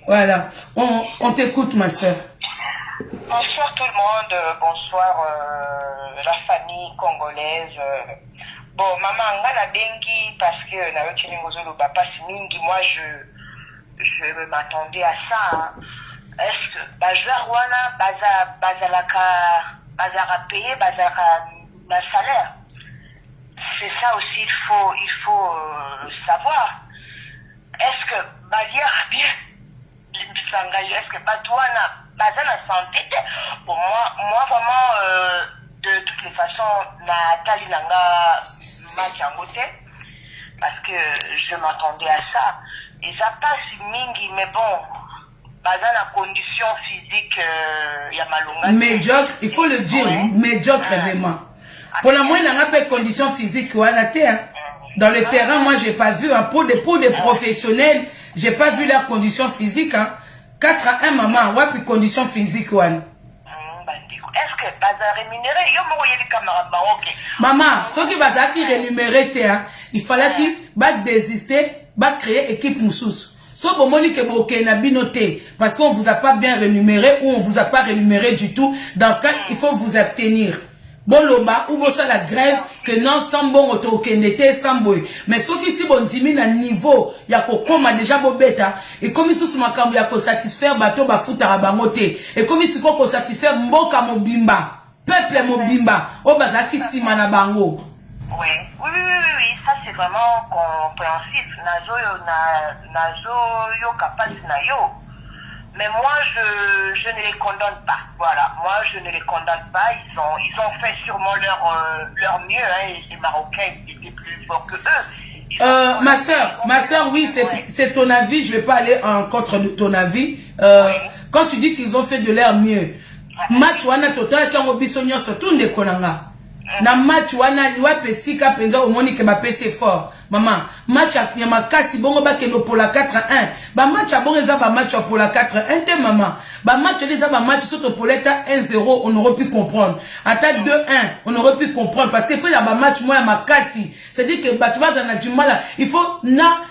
Voilà. On t'écoute, ma soeur. Bonsoir tout le monde. Bonsoir la famille congolaise. Bon, maman, on a bengi parce que na yoki ngozolo papa mingi. Moi, je m'attendais à ça. Hein. Est-ce que bazar wana bazara payer bazara na salaire? C'est ça aussi il faut savoir. Est-ce que Baliar bien est-ce que Batouana baza la santé? Pour moi vraiment de toutes les façons Nathalie Nanga Makiangote parce que je m'attendais à ça. Et ça passe mingi, mais bon, baza la condition physique ya malonga. Médiocre, il faut le dire, ouais. Médiocre vraiment. Pour la moyenne, on a pas de conditions physiques ou à la terre. Dans le terrain, moi, j'ai pas vu, hein, pour des professionnels, j'ai pas vu leurs conditions physiques, hein. 4-1, maman, ouais, puis conditions physiques, ouais. Est-ce que baza rémunéré? Yo, moi, il y a des camarades, ok. Maman, ceux qui baza qui rémunéré, hein, il fallait qu'ils bat désister, bat créer équipe moussous. Sauf au moment que vous avez binoté, parce qu'on vous a pas bien rémunéré ou on vous a pas rémunéré du tout. Dans ce cas, il faut vous abstenir. Boloba ou bossa la grève que non sans bon auto kenete sans boy mais ceux qui si bon dimine à niveau ya ko koma déjà bobeta et comme sous makambo ya ko satisfaire bato ba futa bangote et comme si ko satisfaire mboka mobimba peuple mobimba o bazaki sima na bango. Oui, ça c'est vraiment compréhensif. Nazo yo capable na yo. Mais moi, je ne les condamne pas. Voilà, moi, je ne les condamne pas. Ils ont fait sûrement leur mieux. Hein, et les Marocains étaient plus forts que eux. Ma soeur, oui, c'est ton avis. Je ne vais pas aller en contre de ton avis. Quand tu dis qu'ils ont fait de leur mieux, match wana total quand on bisogno surtout de konanga. Na match wana liwa pesika penza omoni ke ba PC fort. Maman, match ya makasi bongo ba keno pour la 4-1. Ba match a bongo za ba match pour la 4-1 te maman. Ba match les za ba match surtout pour l'état 1-0, on aurait pu comprendre. Attaque 2-1, on aurait pu comprendre parce que faut ya ba match moi ya makasi. C'est-à-dire que Batouba na du mal. Il faut na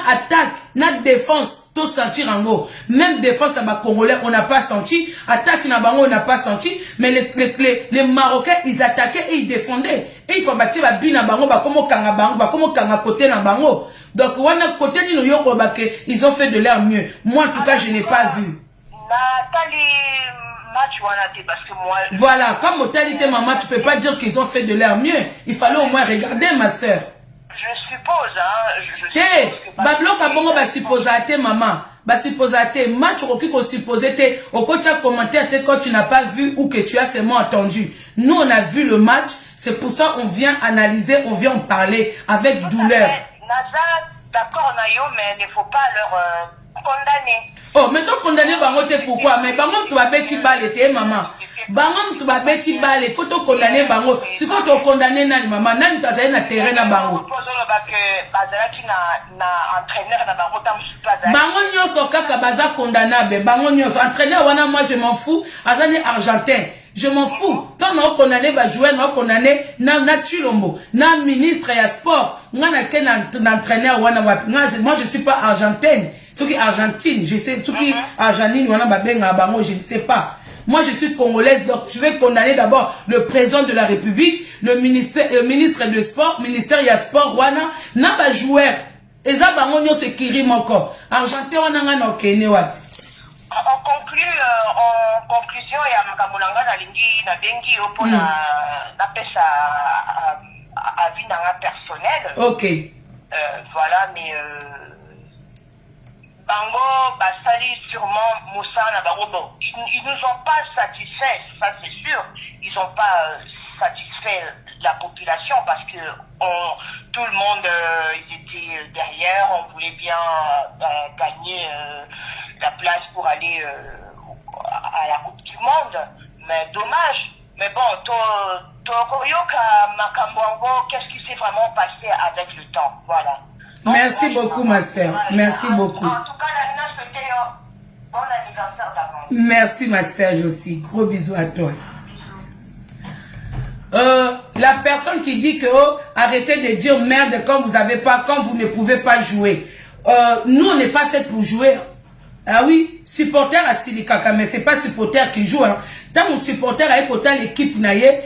attaque, na défense. Tout sentir en gros. Même défense à ma Congolais, on n'a pas senti. Attaque na bango, on n'a pas senti. Mais les Marocains, ils attaquaient et ils défendaient. Et il faut bâtir la bine à bango, bah comme kanga bango, bah comme kanga côté na bango. Donc, on a côté ni yoko baké, ils ont fait de leur mieux. Moi, en tout cas, je n'ai pas vu. Parce que moi, voilà, comme totalité maman, tu peux pas dire qu'ils ont fait de leur mieux. Il fallait au moins regarder, ma soeur. Je suppose, hein. Babloka bongo ba supposate maman. Ba supposate match okoki ko supposer te okocha commentaire te quand tu n'as pas vu ou que tu as seulement entendu. Nous on a vu le match, c'est pour ça on vient analyser, on vient en parler avec douleur. D'accord Nayo, mais il ne faut pas leur condamner. Oh, mais toi condamner bango te pourquoi? Mais bango tu vas bêti balle te maman. Bango tu vas bêti balle, faut te condamner bango. Si quand tu condamner nani maman, nani t'as na terrain na bango. Bango nyoso kaka baza condamnable. Bango nyoso entraîneur wana moi je m'en fous. Azani argentin. Je m'en fous. Tant qu'on condamné, bah jouer, on condamné, na Chilombo, na ministre et sport, on a qu'un entraîneur, moi je suis pas argentine, ce qui est argentine, je sais, ce qui est argentine, je ne sais pas. Moi je suis congolaise, donc je vais condamner d'abord le président de la République, le ministre de sport, ministère et sport, wana, na ba joueur, et ça bango nyo se kiri moko, argentin wana ngana okene wapi. En conclusion, il y a Makamunanga na bengi pour na pesa à vie personnelle. Ok. Voilà, mais Bango, Basali, sûrement, Moussa, Nabango, bon, ils nous ont pas satisfait, ça c'est sûr. Ils ont pas satisfait la population parce que tout le monde ils étaient derrière, on voulait bien gagner la place pour aller à la Coupe du Monde. Mais dommage. Mais bon, qu'est-ce qui s'est vraiment passé avec le temps? Voilà. Donc, merci beaucoup, ma soeur. Merci beaucoup. En tout cas, la Nina souhaitait bon anniversaire d'avance. Merci, ma soeur Josie. Gros bisous à toi. La personne qui dit que arrêtez de dire merde quand vous ne pouvez pas jouer. Nous, on n'est pas fait pour jouer. Ah oui, supporter à Silikaka, mais c'est pas supporter qui joue. Hein. Tant mon supporter a écouté l'équipe naïe,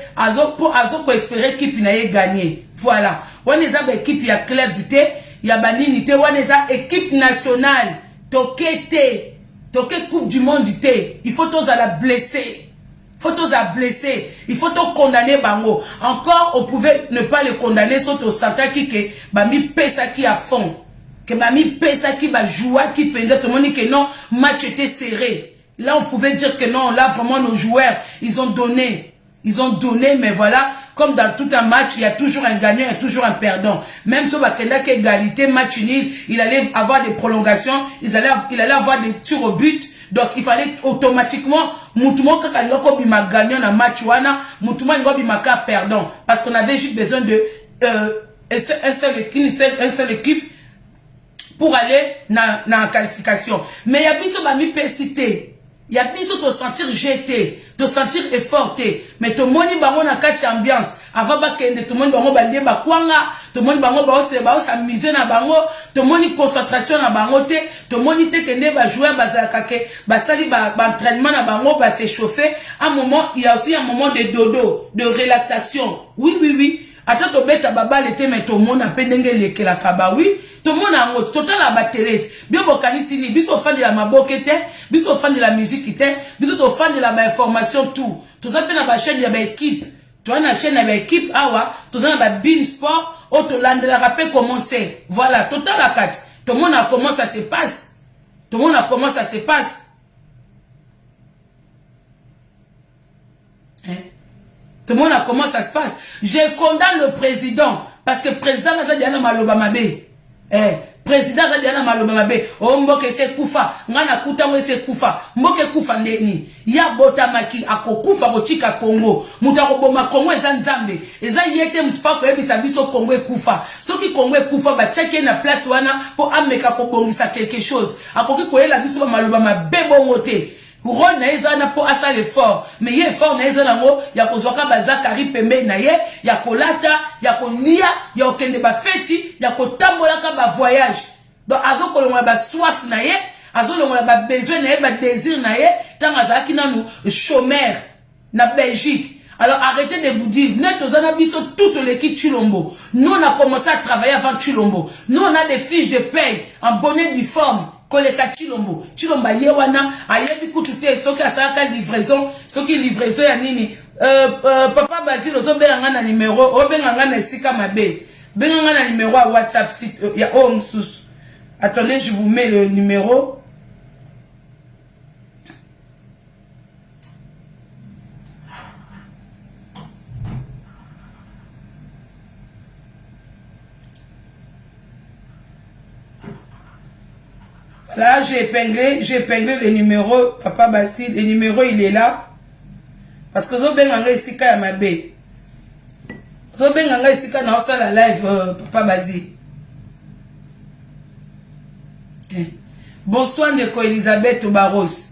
pour espérer l'équipe naïe gagner. Voilà. On est à l'équipe, il y a club du thé, il y a baninité, on est à équipe nationale, toqué thé, toqué coupe du monde du thé. Il faut tous à la blesser. Il faut tous à blesser. Il faut tous condamner bango. Encore, on pouvait ne pas le condamner, sauf au santa qui mi pesa qui à fond. Que Mami Pesa qui va jouer, qui pensait tout le monde que non, match était serré. Là, on pouvait dire que non, là, vraiment, nos joueurs, ils ont donné. Ils ont donné, mais voilà, comme dans tout un match, il y a toujours un gagnant, il y a toujours un perdant. Même si on va qu'il égalité, match nul, il allait avoir des prolongations, il allait avoir des tirs au but. Donc, il fallait automatiquement, Moutoumou Kakanyoko bima gagnant dans match wana, Moutoumou Ngo bima perdant. Parce qu'on avait juste besoin de, une seule équipe, pour aller dans la qualification. Mais il y a biso bami pesité. Il y a biso te sentir jeté, te sentir efforté. Mais tout le monde bango na kati ambiance. Avant bakende tout le monde bango balie ba kwanga, tout le monde bango ba s'amuser na bango, tout le monde concentration na bango te, tout le monde te kende ba jouer ba zakake, ba sali ba entraînement na bango ba s'échauffer. À un moment, il y a aussi un moment de dodo, de relaxation. Oui, oui, oui. Attends, to beta baba l'été, mais tout le monde a pendenge leke la kaba, oui. Tout le monde a un autre, total la batterie. Bien bokani sini, biso fan de la mabokete, biso fan de la musique ite, biso fan de la information tout. Tout ça pe na ba chaîne ya ba équipe. Toi na chaîne ya ba équipe awa, tout ça na ba bin sport, auto lande la rappel commencer. Voilà, total la 4. Tout le monde a comment ça se passe. Tout le monde a comment ça se passe. Hein? Tout le monde a comment ça se passe. Je condamne le président. Parce que le président a dit Maloba Mabé. Président a dit Maloba Mabé. Oh, mboke se kufa. Ngana kuta mwe se kufa. Mboke kufa ndeni. Ya bota maki. Ako kufa kochika Congo. Mutako boma Congo eza nzambe. Eza yete mtufako ebisa biso Congo kufa. Soki Congo kufa ba tcheke na place wana. Po ameka ko bongisa quelque chose. Akoki koyela biso ba Maloba Mabé bongote. Ron na eza na po asa l'effort, mais ye effort na eza nango ya kozwaka bazakari pembe na ye, ya kolata, ya konia, ya okende ba feti, ya kotambolaka ba voyage. Donc azo kolonga ba soif na ye, azo longa ba besoin na ye, ba désir na ye, tant azaki nanu chômeur na Belgique. Alors arrêtez de vous dire, nous avons toute l'équipe Chilombo. Nous on a commencé à travailler avant Chilombo. Nous on a des fiches de paye en bonnet difforme. Koleka Chilombo. Chilombo yewana ayebi kutute soki asaka livraison, soki livraison ya nini. Papa Basile ozobenga na numéro, obenga na esika mabe. Benga na numéro à WhatsApp site ya Omsus. Attendez, je vous mets le numéro. Là, j'ai épinglé le numéro, Papa Basile. Le numéro, il est là. Parce que zo benganga esika ya mabe. Zo benganga esika na osala live, Papa Basile. Bonsoir, Ndeko Elisabeth Barros.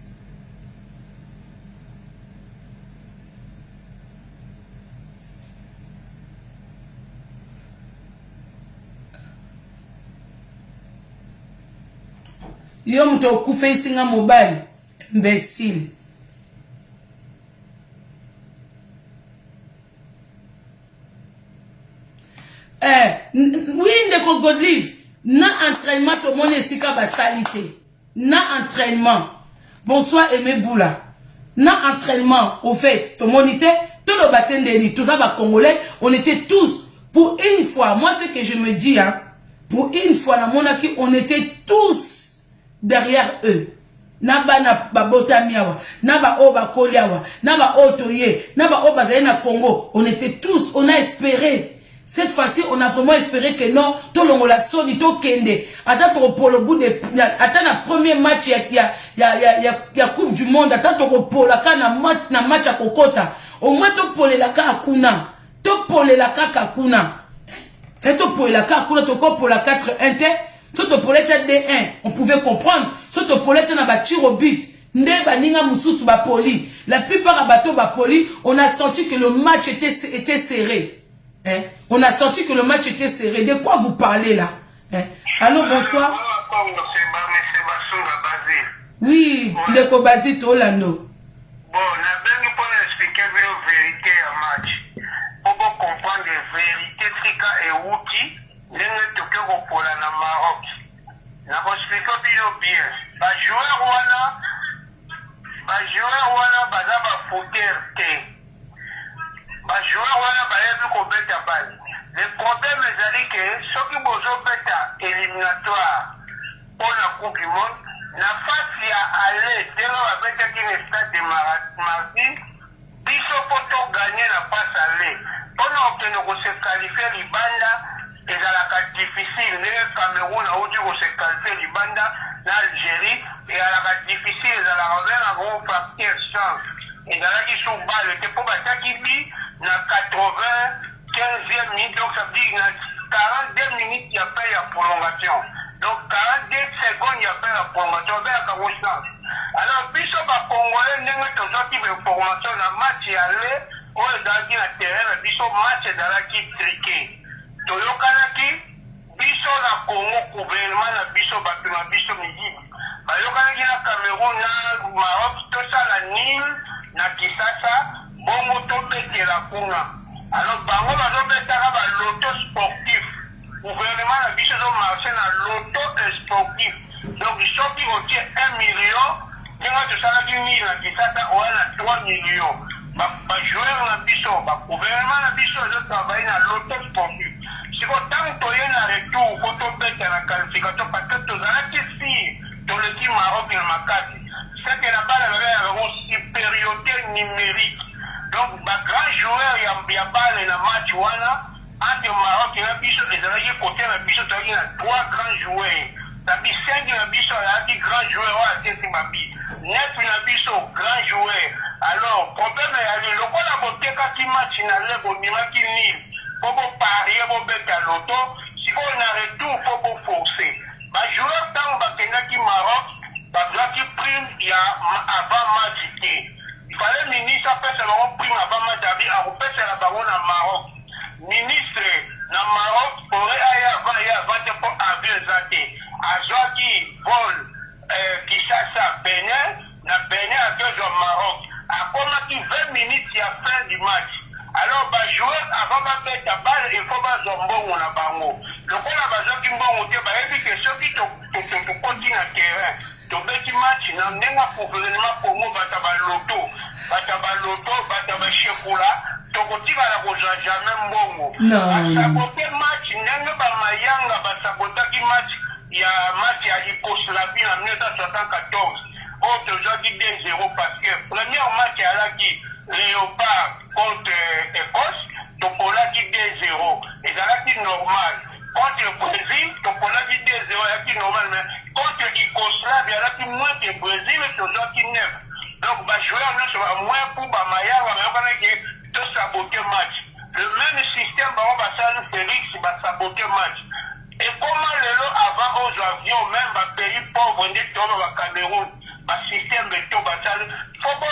Yo mto okufe isinga mobile. Imbécile. Oui, ndeko Godlive. Na entraînement, tout le monde est sika basalité. Na entraînement. Bonsoir, Aimé Boula. Na entraînement, au fait, tout le monde était, tout le baptême d'Eni, tout ça, bah, Congolais, on était tous, pour une fois, moi, c'est que je me dis, hein, pour une fois, dans mon acquis, on était tous derrière eux. Naba na babotamiawa, naba oba koliawa, naba otoye, naba oba na Congo, on était tous, on a espéré. Cette fois-ci, on a vraiment espéré que non, tout le monde la sonne, tout kende. Attends, pour le bout de, attends, le premier match, il y a Coupe du Monde, attends, pour la ka na match à Kokota. Au moins, tout pour la ka akuna. Tout pour la ka kakuna. C'est tout pour la ka akuna, tout pour la 4-1, tout pour la 4-1. On pouvait comprendre. Tout pour la na tir au but. Nde baninga mususu ba poli. La plupart bateau ba poli, on a senti que le match était serré. Hein? On a senti que le match était serré. De quoi vous parlez là? Hein? Allô, bonsoir. Oui, Ndeko Bazit Orlando. Bon, on a bien pour expliquer la vérité à match. Pour comprendre la vérité, Trika et Wouki, nous sommes pour la Maroc. Nous avons expliqué bien. Les joueurs, le problème est que ceux qui ont éliminatoire pour la Coupe du Monde, la face à aller, dès qu'il y a un stade de mardi, ils sont gagner la passe à aller. Pendant que nous se qualifier l'Ibanda, et dans la carte difficile, le Cameroun a dit qu'on se qualifier l'Ibanda, l'Algérie, et à la carte difficile, dans la revers, un gros parti chance. Et dans la qui sont bas, le tempo bata qui dit, dans 95e minute, donc ça veut dire, dans 42 minutes, il y a pas la prolongation. Donc 42 secondes, il y a pas la prolongation, il y a pas la alors, puis ça va Congolais, nous avons sorti de formation dans le match aller, on est dans le terrain, puis ça match dans la qui triqué. Toyokanaki, biso la Congo gouvernement na biso bato na biso midi. Bayokanaki na Cameroun na Maroc, tout ça la Nîmes, na Kisasa, bongo tobete la kuna. Alors bango bazobetaka ba loto sportif. Gouvernement na biso zo marché na loto sportif. Donc soki otie 1 million, ndenge tosalaki nini na Kisasa oya na 3 millions. Ba joueur na biso, ba gouvernement na biso zo travailler na loto sportif. Si vous avez un retour, vous avez la qualification, parce que vous avez ici, dans le team Maroc et le Makati. C'est que la balle avait une supériorité numérique. Donc, les grands joueurs, il y a balle dans le match, entre le Maroc et la Bicho, et dans le côté de la Bicho, il y a 3 grands joueurs. La Bicho, 5 de la Bicho, il y a 10 grands joueurs, 9 de la Bicho, grands joueurs. Alors, le problème est, le coup, la beauté, quand il match, il y a le pour parier, pour mettre à l'auto, si on a retour, il faut forcer. Les joueurs, tant que Maroc, qui prime, il y a avant match. Il fallait ministre, après, ça va prime avant match, après, ça va au Maroc. Ministre, dans Maroc, aurait avant pour avion zaté. À ceux qui volent, qui ça, Bénin, na Bénin, à cause du Maroc. À comment 20 minutes, il y a fin du match. Alors, les joueurs, avant de mettre la balle, il faut que les gens na bango. Le coup, la base qui m'ont dit, que ceux qui continuent à terrain, tu petit match, n'a pas pour gouvernement pour moi, loto, chocolat, tu continues à la jamais mbongo. Non. Côté match, n'a pas mayanga, côté match, il y a un match à Yougoslavie en 1974. Autre gens qui 2-0 parce que premier match à la qui Léopard contre Écosse, Topola qui 2-0. Et ça là qui normal. Contre le Brésil, Topola qui 2-0, là qui normal. Mais contre l'Yougoslavie, il y a là qui moins que le Brésil, c'est gens qui 9. Donc, les joueurs ne sont moins pour Bamaya, mais on va dire de saboter le match. Le même système, on va faire Félix, va saboter le match. Et comment les lots avant aux avions, même les pays pauvres, on dit que le Cameroun, le système de tout, il faut que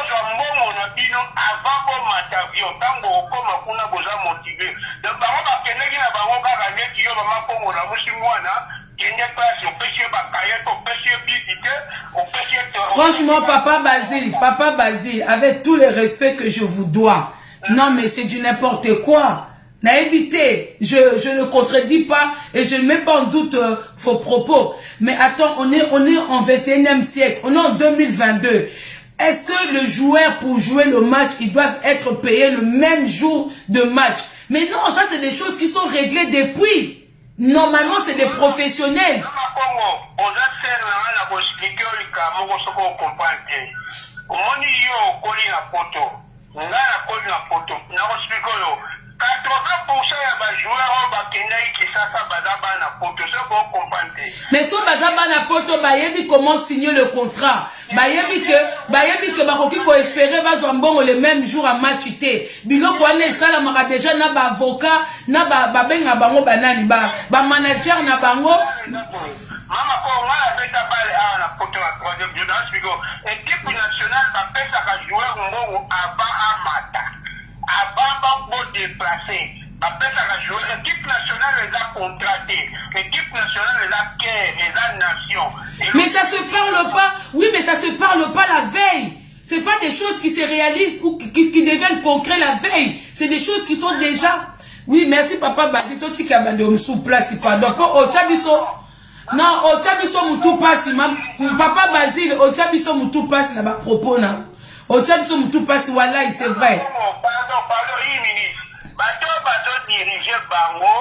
on a dit non avant qu'on mette avion, tant qu'on a besoin de motiver. Donc, on va faire des gens qui ont vraiment pour la mouche moine, qui n'est pas sur péché, cahier, pour péché, Franchement, Papa Basile, avec tout le respect que je vous dois, non mais c'est du n'importe quoi. N'a évité, je ne contredis pas et je ne mets pas en doute vos propos. Mais attends, on est en 21e siècle, on est en 2022. Est-ce que le joueur, pour jouer le match, ils doivent être payés le même jour de match? Mais non, ça c'est des choses qui sont réglées depuis. Normalement, c'est des professionnels. Mais si bazaba na poto bayebi comment signer le contrat, bayebi que bakoki ko espérer bazwa mbongo le même jour à match té. Biloko wana esala maka déjà na ba avocat, na ba benga bango banani ba manager na bango. Mama ko ngala beta pale na poto la troisième journaliste bigo équipe nationale ba pesa ka joueur mbongo aba amata. Aba ba déplacer. L'équipe nationale les a contratés, l'équipe nationale les a quai, les a nation. Mais ça se parle pas, oui, mais ça se parle pas la veille. C'est pas des choses qui se réalisent ou qui deviennent concrets la veille. C'est des choses qui sont déjà. Oui, merci Papa Basito Chikabande sous place, pardon. Au Chabiso. Non, au Chabiso Moutou passe, Papa Basile, au Chabiso Moutou passe, là-bas, propos, non. Au Chabiso Moutou passe, voilà, c'est vrai. Pardon, bato dirige bango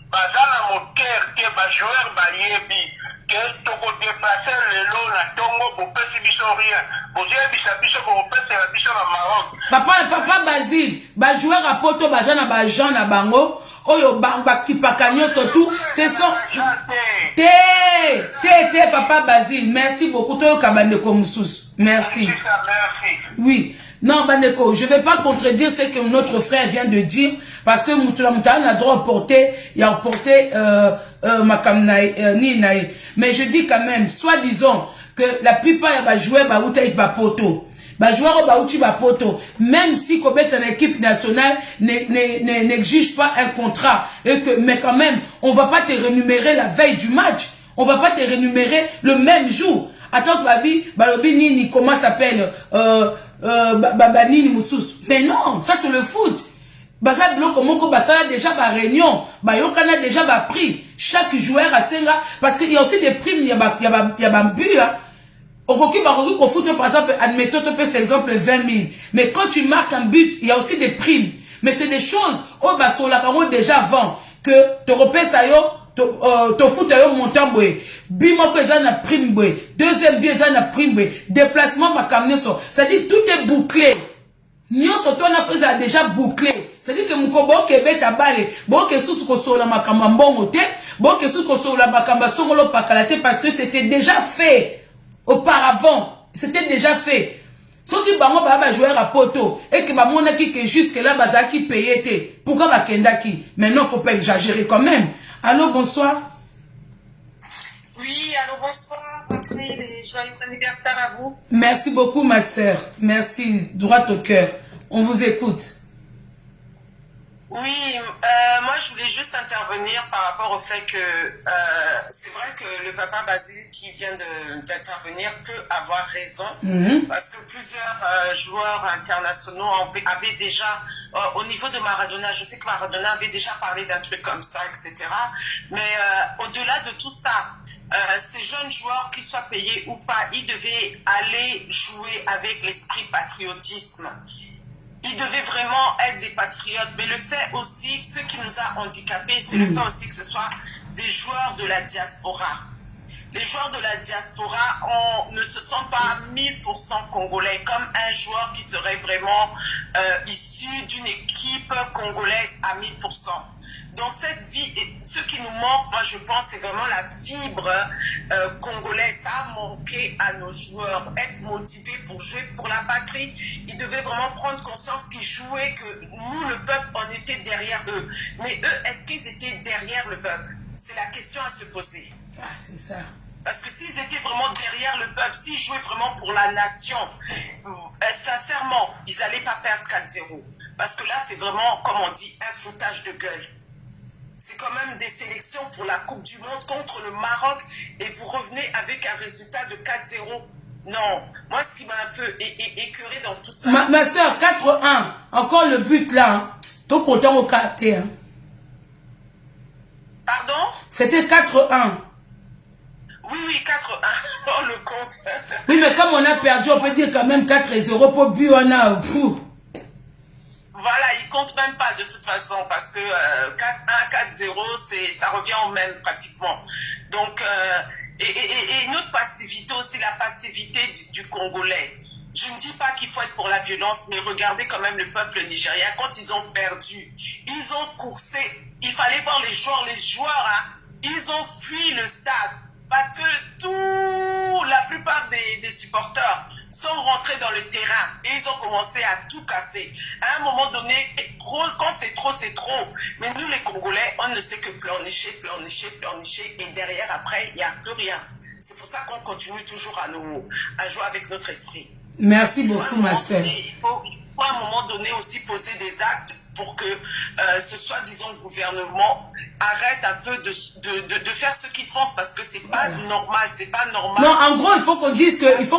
bazala moteur ke ba joueur ba yebi que toko déplacer le lot na tongo pour pesi biso rien pour dire biso pour pesi la biso na Maroc. Papa Basile ba joueur à poto bazana ba Jean na bango oyo ba kipaka surtout c'est son té Papa Basile, merci beaucoup to kabande ko mususu. Merci. Oui. Non, Baneko, je ne vais pas contredire ce que notre frère vient de dire, parce que Moutoulamoutan a droit à porter, il a porté Ninaï. Mais je dis quand même, soi-disant, que la plupart va jouer poto. Même si Kobet en équipe nationale n'exige pas un contrat, mais quand même, on ne va pas te rémunérer la veille du match. On ne va pas te rémunérer le même jour. Attends, Balobi Nini, comment s'appelle Nini Moussous. Mais non, ça c'est le foot. Baza Bloko Moko Basala déjà ba réunion. Bayokana déjà ba prix. Chaque joueur a Senga. Parce qu'il y a aussi des primes, il y a ba but. Au foot, par exemple, admettons, tu peux cet exemple 20 000. Mais quand tu marques un but, il y a aussi des primes. Mais c'est des choses, oh, bah, sur la carotte déjà avant, que tu repères ça, to foot ayo montant boy bimo ko na prime boy deuxième bien na prime boy déplacement ma camion so ça dit tout est bouclé nyo so to na fait déjà bouclé ça dit que mukobo ke beta balé bo ke susu ko so la makamba mbongo te bo ke susu ko so la makamba songolo pakalate parce que c'était déjà fait auparavant, c'était déjà fait. Ceux qui bango ba jouer à poto et que ba mona qui que jusque là bazaki payé té. Pourquoi ba kenda qui? Mais non, faut pas exagérer quand même. Allô, bonsoir. Oui, allô, bonsoir. Patrick, et joyeux anniversaire à vous. Merci beaucoup, ma soeur. Merci, droit au cœur. On vous écoute. Oui, moi je voulais juste intervenir par rapport au fait que c'est vrai que le Papa Basile qui vient d'intervenir peut avoir raison, parce que plusieurs joueurs internationaux avaient déjà, au niveau de Maradona, je sais que Maradona avait déjà parlé d'un truc comme ça, etc. Mais au-delà de tout ça, ces jeunes joueurs, qu'ils soient payés ou pas, ils devaient aller jouer avec l'esprit patriotisme. Ils devaient vraiment être des patriotes. Mais le fait aussi, ce qui nous a handicapés, c'est le fait aussi que ce soit des joueurs de la diaspora. Les joueurs de la diaspora ne se sentent pas 1000% congolais, comme un joueur qui serait vraiment issu d'une équipe congolaise à 1000%. Dans cette vie, ce qui nous manque, moi je pense, c'est vraiment la fibre congolaise. Ça a manqué à nos joueurs, être motivés pour jouer pour la patrie. Ils devaient vraiment prendre conscience qu'ils jouaient, que nous, le peuple, on était derrière eux. Mais eux, est-ce qu'ils étaient derrière le peuple? C'est la question à se poser. Ah, c'est ça. Parce que s'ils étaient vraiment derrière le peuple, s'ils jouaient vraiment pour la nation, sincèrement, ils n'allaient pas perdre 4-0. Parce que là, c'est vraiment, comme on dit, un foutage de gueule. C'est quand même des sélections pour la Coupe du Monde contre le Maroc et vous revenez avec un résultat de 4-0. Non, moi ce qui m'a un peu écœuré dans tout ça... Ma soeur, 4-1, encore le but là, hein. Tout content au quartier. Hein. Pardon? C'était 4-1. Oui, 4-1, on le compte. Oui, mais comme on a perdu, on peut dire quand même 4-0 pour but, on a... Voilà, il compte même pas de toute façon, parce que 4-1, 4-0, ça revient au même pratiquement. Donc, et notre passivité aussi, la passivité du Congolais. Je ne dis pas qu'il faut être pour la violence, mais regardez quand même le peuple nigérien, quand ils ont perdu, ils ont coursé, il fallait voir les joueurs, hein, ils ont fui le stade, parce que la plupart des supporters sont rentrés dans le terrain et ils ont commencé à tout casser. À un moment donné, quand c'est trop, c'est trop. Mais nous, les Congolais, on ne sait que pleurnicher, et derrière, après, il n'y a plus rien. C'est pour ça qu'on continue toujours à jouer avec notre esprit. Merci beaucoup, ma soeur. Il faut à un moment donné aussi poser des actes pour que ce soit, disons, le gouvernement arrête un peu de faire ce qu'ils font, parce que c'est pas normal, c'est pas normal. Non, en gros, il faut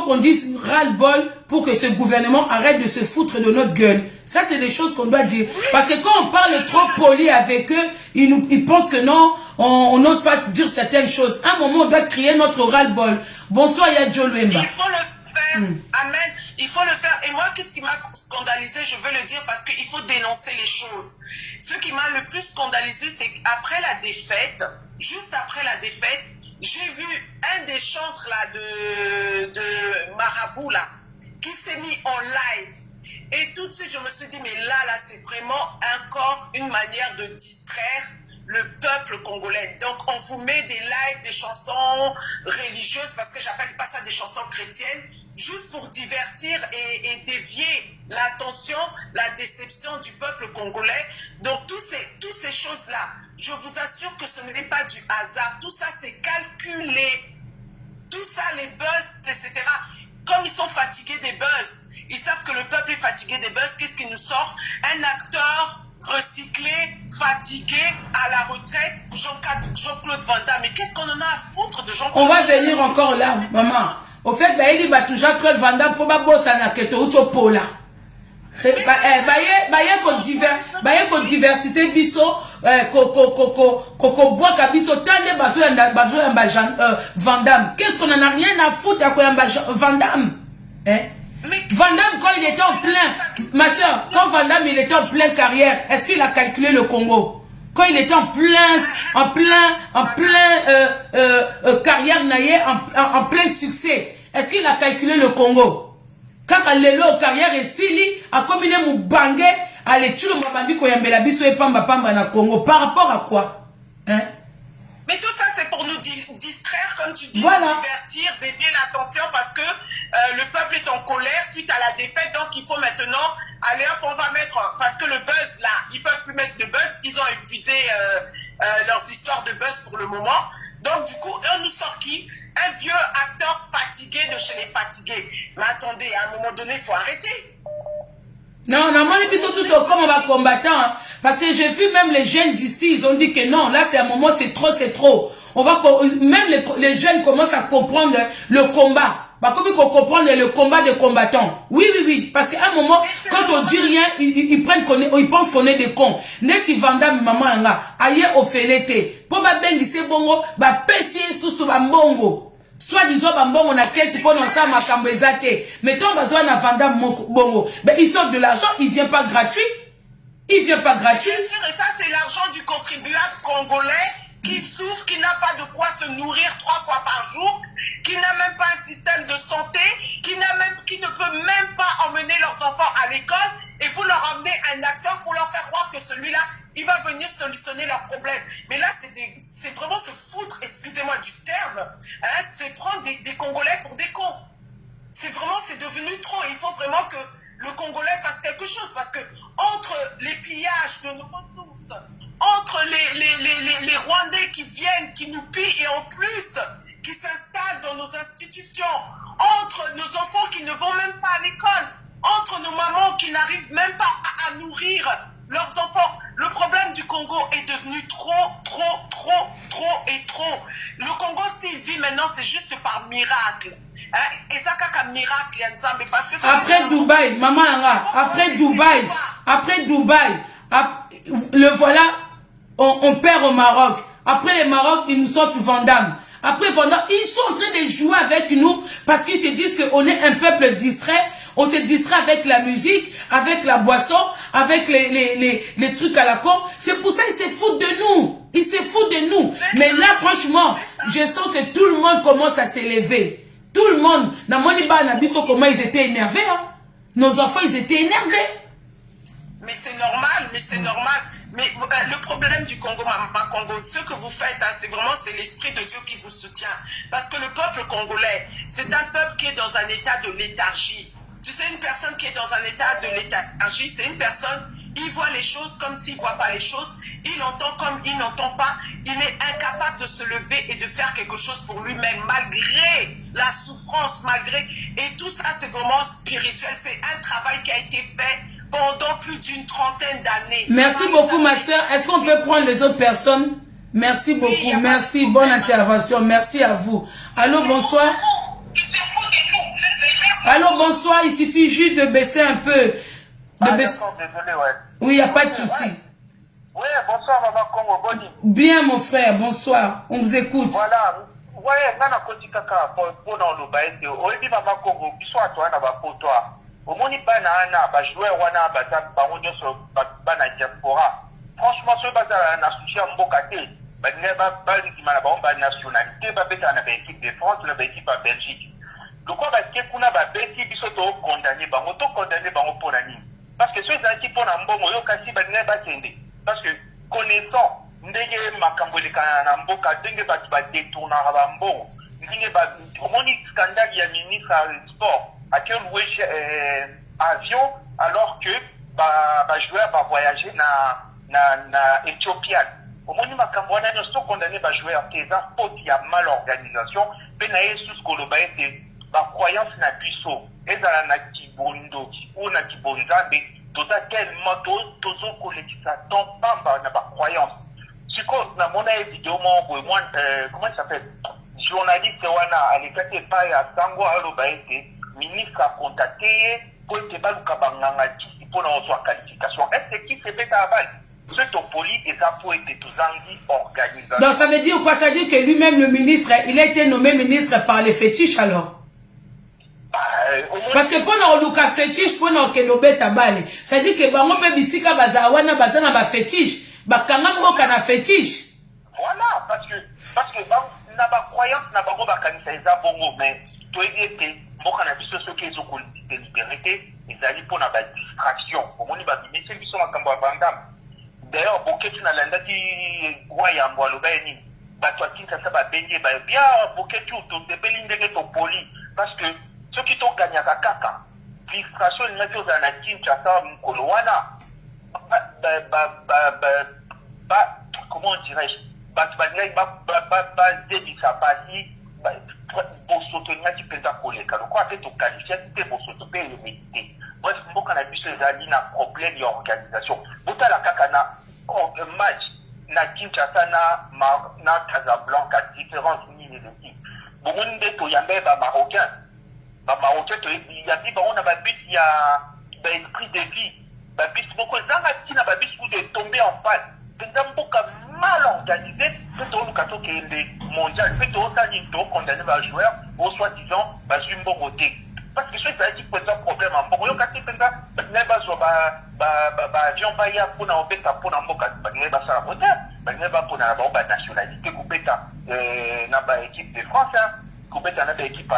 qu'on dise ras-le-bol pour que ce gouvernement arrête de se foutre de notre gueule. Ça, c'est des choses qu'on doit dire. Parce que quand on parle trop poli avec eux, ils pensent que non, on n'ose pas dire certaines choses. À un moment, on doit crier notre ras-le-bol. Bonsoir, Yadjo Luemba. Il faut le faire. Amen. Il faut le faire. Et moi, qu'est-ce qui m'a scandalisé, je veux le dire, parce qu'il faut dénoncer les choses. Ce qui m'a le plus scandalisé, c'est qu'après la défaite, juste après la défaite, j'ai vu un des chantres là de Marabout là, qui s'est mis en live. Et tout de suite, je me suis dit, mais là, c'est vraiment encore une manière de distraire le peuple congolais. Donc, on vous met des lives, des chansons religieuses, parce que j'appelle pas ça des chansons chrétiennes, juste pour divertir et dévier l'attention, la déception du peuple congolais. Donc, toutes ces choses-là, je vous assure que ce n'est pas du hasard. Tout ça, c'est calculé. Tout ça, les buzz, etc. Comme ils sont fatigués des buzz, ils savent que le peuple est fatigué des buzz. Qu'est-ce qui nous sort? Un acteur recyclé, fatigué, à la retraite, Jean-Claude Van Damme. Mais qu'est-ce qu'on en a à foutre de Jean-Claude? On va venir encore là, maman. Au fait, il va toujours Jean-Claude Van Damme pour bosser na keto ucho pola. Ko diversité biso ko bois kabiso tande bazo Van Damme. Qu'est-ce qu'on en a rien à foutre à quoi Van Damme? Van Damme, quand il était en plein, ma soeur, quand Van Damme il était en pleine carrière, est-ce qu'il a calculé le Congo? Quand il était en plein carrière naïe, en plein succès, est-ce qu'il a calculé le Congo? Quand il est là, carrière et Sili, a combiné mon bangé, à l'étude, on m'a dit qu'on y a la biso et pamba na Congo. Par rapport à quoi? Hein? Mais tout ça, c'est pour nous distraire, comme tu dis, voilà. Divertir, dévier l'attention, parce que le peuple est en colère suite à la défaite. Donc, il faut maintenant aller hop, on va mettre... Parce que le buzz, là, ils peuvent plus mettre de buzz. Ils ont épuisé leurs histoires de buzz pour le moment. Donc, du coup, on nous sort qui? Un vieux acteur fatigué de chez les fatigués. Mais attendez, à un moment donné, il faut arrêter. Non, moi, les bisous tout comme on va combattre, hein, parce que j'ai vu même les jeunes d'ici, ils ont dit que non, là c'est un moment, c'est trop. On va, même les jeunes commencent à comprendre le combat. Bah, comme ils comprennent le combat des combattants. Oui, parce qu'à un moment, quand on dit rien, ils pensent qu'on est des cons. Neti Vanda, maman, nga, aye ofelete. Pour ma ben, c'est bongo, bah, pessier sous bambongo. Soit disons bambongo na caisse pour non ça makambo ezate. Mettons besoin na Vanda bongo. Ben, ils sortent de l'argent, il vient pas gratuit. Bien sûr, et ça, c'est l'argent du contribuable congolais qui souffre, qui n'a pas de quoi se nourrir 3 fois par jour, qui n'a même pas un système de santé, qui ne peut même pas emmener leurs enfants à l'école, et vous leur emmenez un acteur pour leur faire croire que celui-là, il va venir solutionner leurs problèmes. Mais là, c'est vraiment se foutre, excusez-moi du terme, hein, c'est prendre des Congolais pour des cons. C'est devenu trop. Il faut vraiment que le Congolais fasse quelque chose, parce que entre les pillages de nos ressources, entre les Rwandais qui viennent, qui nous pillent, et en plus, qui s'installent dans nos institutions, entre nos enfants qui ne vont même pas à l'école, entre nos mamans qui n'arrivent même pas à nourrir leurs enfants. Le problème du Congo est devenu trop. Le Congo, s'il vit maintenant, c'est juste par miracle. Et ça, c'est un miracle, ensemble. Parce que après Dubaï, maman Langa, après Dubaï, le voilà, on perd au Maroc. Après le Maroc, ils nous sortent Vandame. Après Vandame, ils sont en train de jouer avec nous parce qu'ils se disent qu'on est un peuple distrait. On se distrait avec la musique, avec la boisson, avec les trucs à la con. C'est pour ça qu'ils se foutent de nous. Ils se foutent de nous. Mais là, franchement, je sens que tout le monde commence à s'élever. Tout le monde. Comment ils étaient énervés. Hein? Nos enfants, ils étaient énervés. Mais c'est normal, Mais le problème du Congo, Maman Congo, ce que vous faites, hein, c'est l'esprit de Dieu qui vous soutient. Parce que le peuple congolais, c'est un peuple qui est dans un état de léthargie. Tu sais, une personne qui est dans un état de léthargie, c'est une personne, il voit les choses comme s'il ne voit pas les choses, il entend comme il n'entend pas, il est incapable de se lever et de faire quelque chose pour lui-même, malgré la souffrance, Et tout ça, c'est vraiment spirituel, c'est un travail qui a été fait pendant plus d'une trentaine d'années. Merci beaucoup, ma soeur. Est-ce qu'on peut prendre les autres personnes? Merci beaucoup, oui, merci, bonne intervention, merci à vous. Allô, bonsoir. Allô, bonsoir, il suffit juste de baisser un peu. Désolé, ouais. Oui, il n'y a pas de souci. Oui, bonsoir, Maman Congo, Boni. Bien, mon frère, bonsoir, on vous écoute. Voilà, ouais, nana koti kaka, pour dans le baït, oyebi Maman Congo, bisous à toi, na ba pour toi. Au moni bana ana, ba joueur wana, ba bango sur bana diaspora. Franchement, ce bazar na souci en bokate, ba neba ba likimana ba nationalité, ba beta na ba équipe de France, na ba équipe à Belgique. Donc, on va dire qu'on a bêti, puis surtout condamné, pour nani. Parce que ceux qui pour un bon moyen, parce que connaissant, ndenge makambulika na mboka, ndenge ba détourna rabambo, ndenge ba, on dit scandale, il y a ministre sport, à quel avion, alors que ba joueur va voyager na Éthiopie. Au moins, makambouana, nous sommes condamnés à jouer à tes faute, il y a mal organisation, penaïe sous ce qu'on le ba croyance na biso ezala na kibondo ou na kibonzambe toza tellement tozo kolekisa ton pamba na ba croyance siko na mona vidéo mo moi comment il s'appelle journaliste wana alikate pa ya sango aloba ete ministre a contacté pour te baluka banganga tisi pour na oswa qualification est-ce qui se fait à balle ce topoli et ça pour être tous organisation. Donc ça veut dire quoi? Ça veut dire que lui-même le ministre il a été nommé ministre par les fétiches alors? Parce que pour nous luka fétiche pour nous que nous bêta bali ça dit que bango pe bisika bazawana bazana ba fétiche bakanga mboka na fétiche voilà parce que na ba croyance na bango bakanisa eza bongo mais to ete mboka na biso soki ezoko liberté ezali pour na ba distraction omoni ba bimise biso makambo ya bandam d'ailleurs boketu na landaki wayambo alobeni bato atinka sa ba benye ba bien boketu to debeli ndenge to poli parce que ceux qui t'ont gagné à Kaka, l'illustration de mettre dans la team, tu as ça, Mkolowana, comment dirais-je, bref, moi, quand on a vu ces amis, il y a un problème d'organisation. Bouta la Kaka, un match, na Kinshasa, na Casablanca, différence, ni les équipes. Bon, on est au Yambé, marocain. Marocain, il y a dit, on a il y a esprit de vie. Beaucoup de tomber en panne. C'est mal organisé. C'est au cas où les mondial, c'est au cas où condamné un joueur, au soi-disant, Jumbo Roté. Parce que c'est ça qui pose un problème. Bon, il y a des gens avion baya pour na obeta pour na mboka ba sala roté. Ba pour na ba nationalité coupeta na ba équipe de France. Coupeta na ba équipe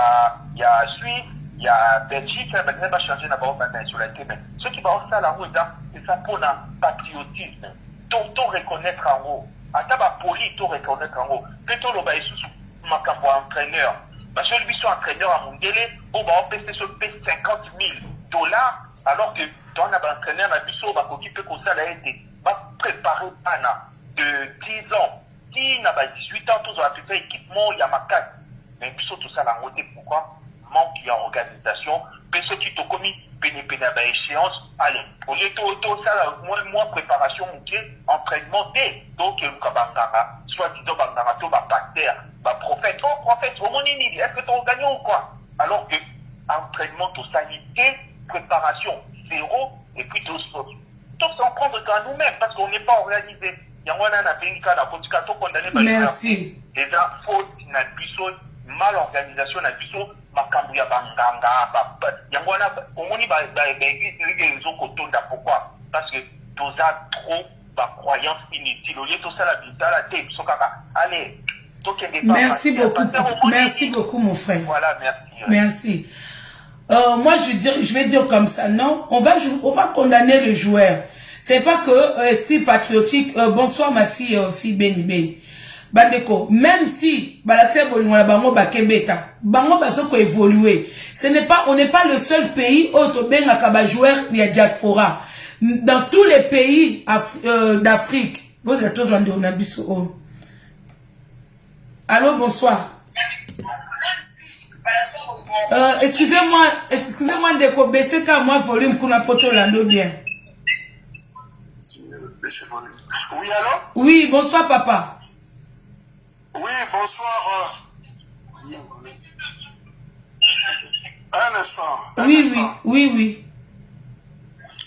il y a Suisse, il y a Belgique, ça va changer na ba nationalité. Mais ce qui va aussi à la route, c'est ça pour na patriotisme. Tout reconnaître en haut. Ataba poli tout reconnaître en haut. Plutôt le ba sous makambo entraîneur. Parce que lui, son entraîneur à Mundele, on va payer sur $50,000, alors que dans un entraîneur, on a vu ça, on va s'occuper comme ça, a été préparé de 10 ans. Qui n'a pas 18 ans, tous ont fait équipement, il y a ma carte. Mais puis tout ça, la moitié, pourquoi? Manque d'organisation. Mais ceux qui t'ont commis, pénépené à échéance, allez, au lieu de tout ça, moins préparation, entraînement, donc, soit disant, tout va pasteur, prophète, oh prophète, au mon est-ce que tu as gagné ou quoi? alors que entraînement totalité, préparation zéro, et puis tout s'en prendre qu'à nous-mêmes, parce qu'on n'est pas organisé. Merci. Déjà, faute, mal organisation, pourquoi? Parce que tout ça trop de croyances inutiles. Au lieu de tout ça, allez. Merci beaucoup. Merci beaucoup, mon frère. Voilà, merci. Merci. Moi, je vais dire comme ça, non? On va condamner le joueur. C'est pas que esprit patriotique. Bonsoir, ma fille, fille Beni Beni. Bandeko, même si bango bakebeta, bango bazoko évoluer. On n'est pas le seul pays où ben akaba joueur de diaspora. Dans tous les pays d'Afrique, vous êtes tous en Nabiso. Allô, bonsoir. Excusez-moi de baisser quand moi volume qu'on a poto lando bien. Oui, allô? Oui, bonsoir papa. Oui, bonsoir. Un instant. Oui.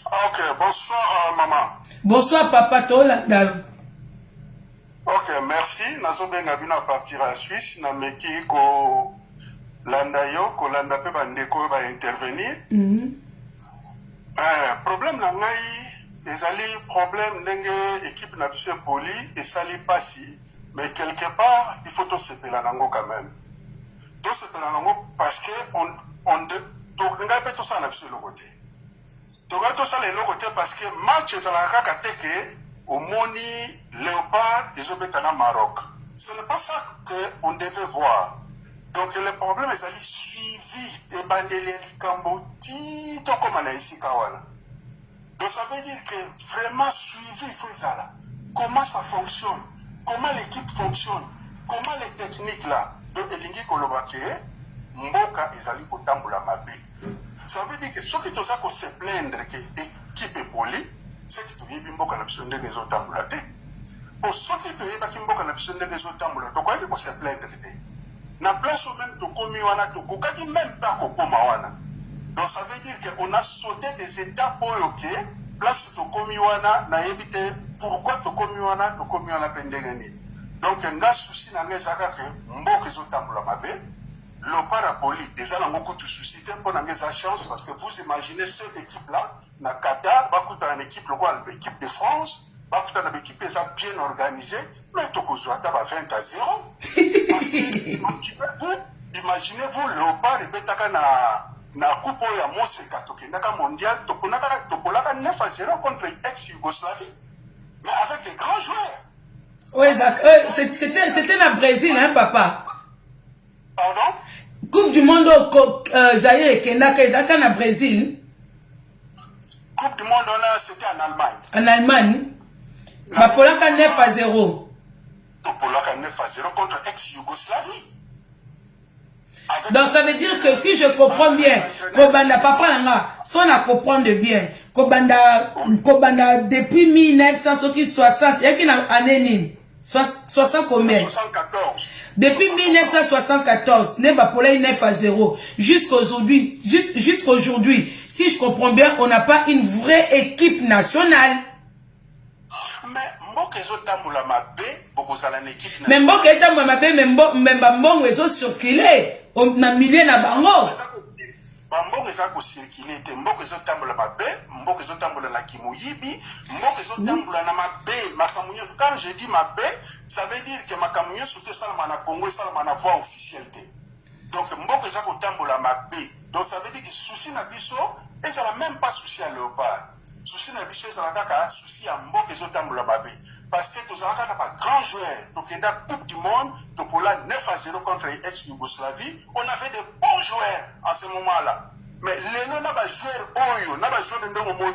Ok, bonsoir maman. Bonsoir papa, tola dalo. Ok, merci. Nazobenga bino partir à Suisse, na meki ko landa yo, ko landa pe bandeko ba intervenir. Problème na ngai, ezali problème ndenge équipe na biso poli et sali pasi, mais quelque part il faut tout se peler nango quand même. Tout se peler nango parce que on ngai pe tout ça na biso le côté. Donc tout ça le côté parce que match ezalaka kateke au Moni, Léopard, et Zobetana Maroc. Ce n'est pas ça qu'on devait voir. Donc le problème est d'aller suivi et bandelier Kambo tito comme on a ici Kawana. Donc ça veut dire que vraiment suivi il faut ça. Comment ça fonctionne? Comment l'équipe fonctionne? Comment les techniques là? Donc Elingi Kolobake, Mboka ezali kotambula mabe. Ça veut dire que ceux qui ont ça se plaindre que l'équipe est polie, c'est que tu es mboka na biso ndenge ezotambula te. Po soki toyebaki mboka na biso ndenge ezotambula tokoki kose plaindre te. Na place même tokomi wana tokokaki même pas kokoma wana. Donc ça veut dire qu'on a sauté des étapes oyoke place tokomi wana na yebi te pourquoi tokomi wana pe ndenge nini. Donc nga souci na nga ezaka ke mboka ezotambula mabe. Le parapoli, déjà, on a beaucoup de soucis pour la chance parce que vous imaginez cette équipe-là, na Qatar, une équipe, l'équipe de France, une équipe bien organisée, mais tout le monde va 20 à 0. Parce que, imaginez-vous, Léopard et Betaka na coupe ya Moseka, Tokinaka mondial, Tokolaka 9 à 0 contre l'ex-Yougoslavie, mais avec des grands joueurs. Oui, c'était le Brésil, hein, papa? Pardon? Coupe du monde Zaire et Kenaka, ils na Brésil. Coupe du monde, c'était en Allemagne. En Allemagne. Polaka 9 à 0. Polaka 9 à 0 contre ex-Yougoslavie. Donc ça veut dire que si je comprends bien, Kobanda papa langa, si on a comprendre bien, Kobanda depuis 1960, il y a une année 60 combien? 74. Depuis 1974, Nebapola 9 à 0. Jusqu'aujourd'hui, si je comprends bien, on n'a pas une vraie équipe nationale. Mais Mboka ezotambola mabe, bokozala na équipe nationale. Mais Mboka etambola mabe, même Mbongo ezo circuler na milieu na bango. Mboka eza ko circuler te, Mboka ezotambola mabe, Mboka ezotambola na kimoyibi, Mboka ezotambola na mabe, makamunyo. Quand je dis mabe, ça veut dire que makamunyo soute salama na Congo, salama na voix officielle te. Donc Mboka eza ko tambola mabe. Donc ça veut dire que souci na biso, et ça n'a même pas souci à Léopard. Souci na biso ça n'a souci à Mboka ezotambola mabe. Parce que tous avons pas grand joueur. Donc il y a Coupe du Monde, donc pour la 9 à 0 contre l'ex-Yougoslavie, on avait de bons joueurs en ce moment-là. Mais les noms n'a pas joueur Oyo, n'a pas joueur de Ndongo.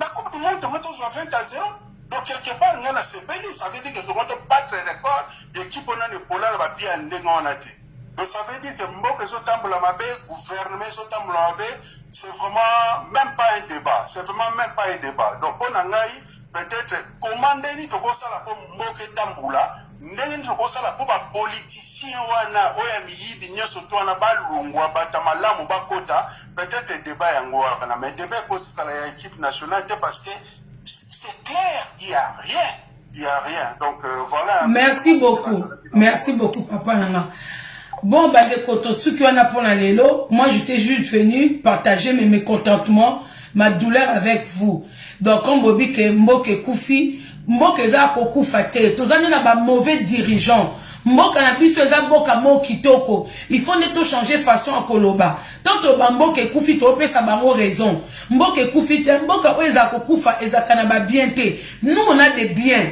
La Coupe du Monde, on a 20 à 0. Donc quelque part, on a ce pays, ça veut dire que on doit battre le record d'équipe on a de Pola va bien Ndongo on a dit. Donc ça veut dire que Mboka Zotambola Mabe, gouvernement Zotambola Mabe, c'est vraiment même pas un débat. C'est vraiment même pas un débat. Donc on a peut-être commander ni toko sala pour Mboka Tamboula, ndenge toko sala pour ba politicien tien wana oya miyibi nyoso to wana balungwa bata malamu bakota peut-être débat yango wana mais débat ko sala ya équipe nationale parce que c'est clair, il y a rien. Il y a rien. Donc voilà. Merci beaucoup. Merci beaucoup papa Nanga. Bon bande koto suki wana pona lelo, moi j'étais juste venu partager mes mécontentements, ma douleur avec vous. Donc comme Bobby ke mboke kufi, mboke za ko kufa te, tozani na ba mauvais dirigeants. Mboka na biso eza boka mo kitoko. Il faut neto changer façon en koloba. Tant to mboke kufi to pesa bango raison. Mboke kufi te, mboka eza ko kufa eza kana ba bien te. Nous on a des biens.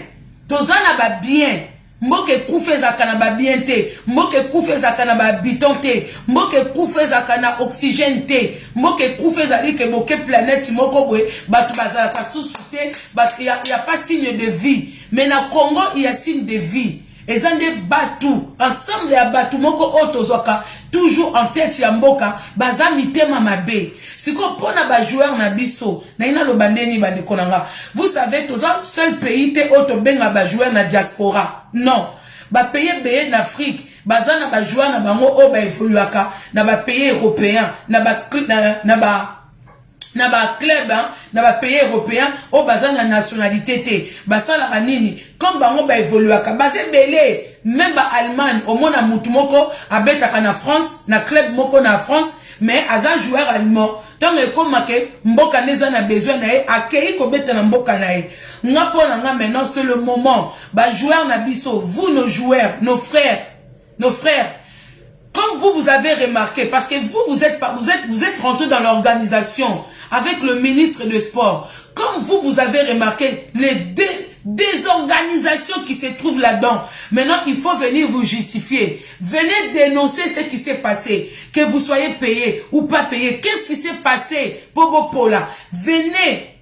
Tozana ba bien. Mboke kufe za kana ba bien te. Mboke kufe za kana ba habitant te. Mboke kufe za kana oxygène te. Mboke kufe za li ke boke planète moko boy batu bazala ka susute, il y a pas signe de vie. Mais na Congo il y a signe de vie. Et ça des batou ensemble ya batou moko otozoka toujours en tête ya mboka baza mitema mabe. Siko pona ba joueur na biso na ina lo bandeni bande konanga. Vous savez toza seul pays te oto benga ba joueur na diaspora. Non. Ba pays bé en Afrique, baza na ba joueur na bango o ba evoluaka na ba pays européen, na ba club hein, na ba pays européen au bazan la nationalité te basala ranini comme bango ba évoluaka basé belé même ba Allemagne au mona mutu moko abetaka na France na club moko na France mais aza joueur allemand tant que comme ke mboka neza na besoin na e akei ko beta na mboka na e ngapo na nga maintenant c'est le moment ba joueur na biso vous nos joueurs nos frères comme vous avez remarqué, parce que vous êtes rentré dans l'organisation avec le ministre de Sport. Comme vous avez remarqué les désorganisations qui se trouvent là-dedans. Maintenant, il faut venir vous justifier. Venez dénoncer ce qui s'est passé. Que vous soyez payé ou pas payé. Qu'est-ce qui s'est passé, Pogo Pola? Venez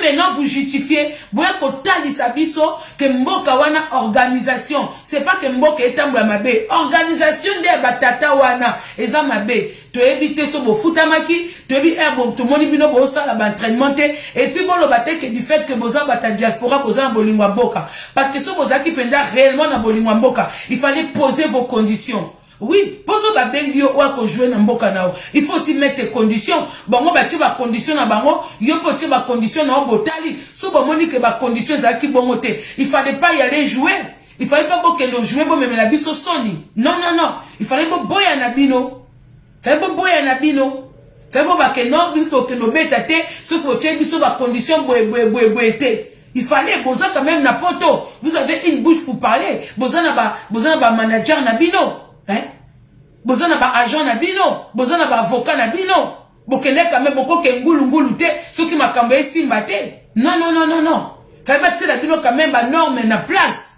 maintenant vous justifier. Boya kotali sabiso que mboka wana organisation. C'est pas que mboka etambula mabe. Organisation de batata wana eza mabe. To éviter so bo futamaki, to ebi bon to moni bino bo sala ba entraînement et puis bon lo baté que du fait que boza bata diaspora boza bolingwa mboka. Parce que so boza ki penda réellement na bolingwa mboka, il fallait poser vos conditions. Oui, poso ba bengio ou ako jouer na mboka nao. Il faut aussi mettre des conditions. Bango ba ti ba condition na bango, yo po ti ba condition na botali. So ba moni que ba condition za ki bongo te. Il fallait pas y aller jouer. Il fallait pas que le jouer bo même la biso soni. Non. Il fallait bo boya na bino. Fallait bo boya na bino. Fallait bo ba que non biso que no beta te, so ko ti biso ba condition boe te. Il fallait boza quand même na poto. Vous avez une bouche pour parler. Boza na ba manager na bino. Hein? Besoin na ba agent na bino, besoin na ba avocat na bino. Bokene quand même boko ke ngulu te, ceux qui makambo esimba te. Non. Ça va te la bino quand même ba norme na place.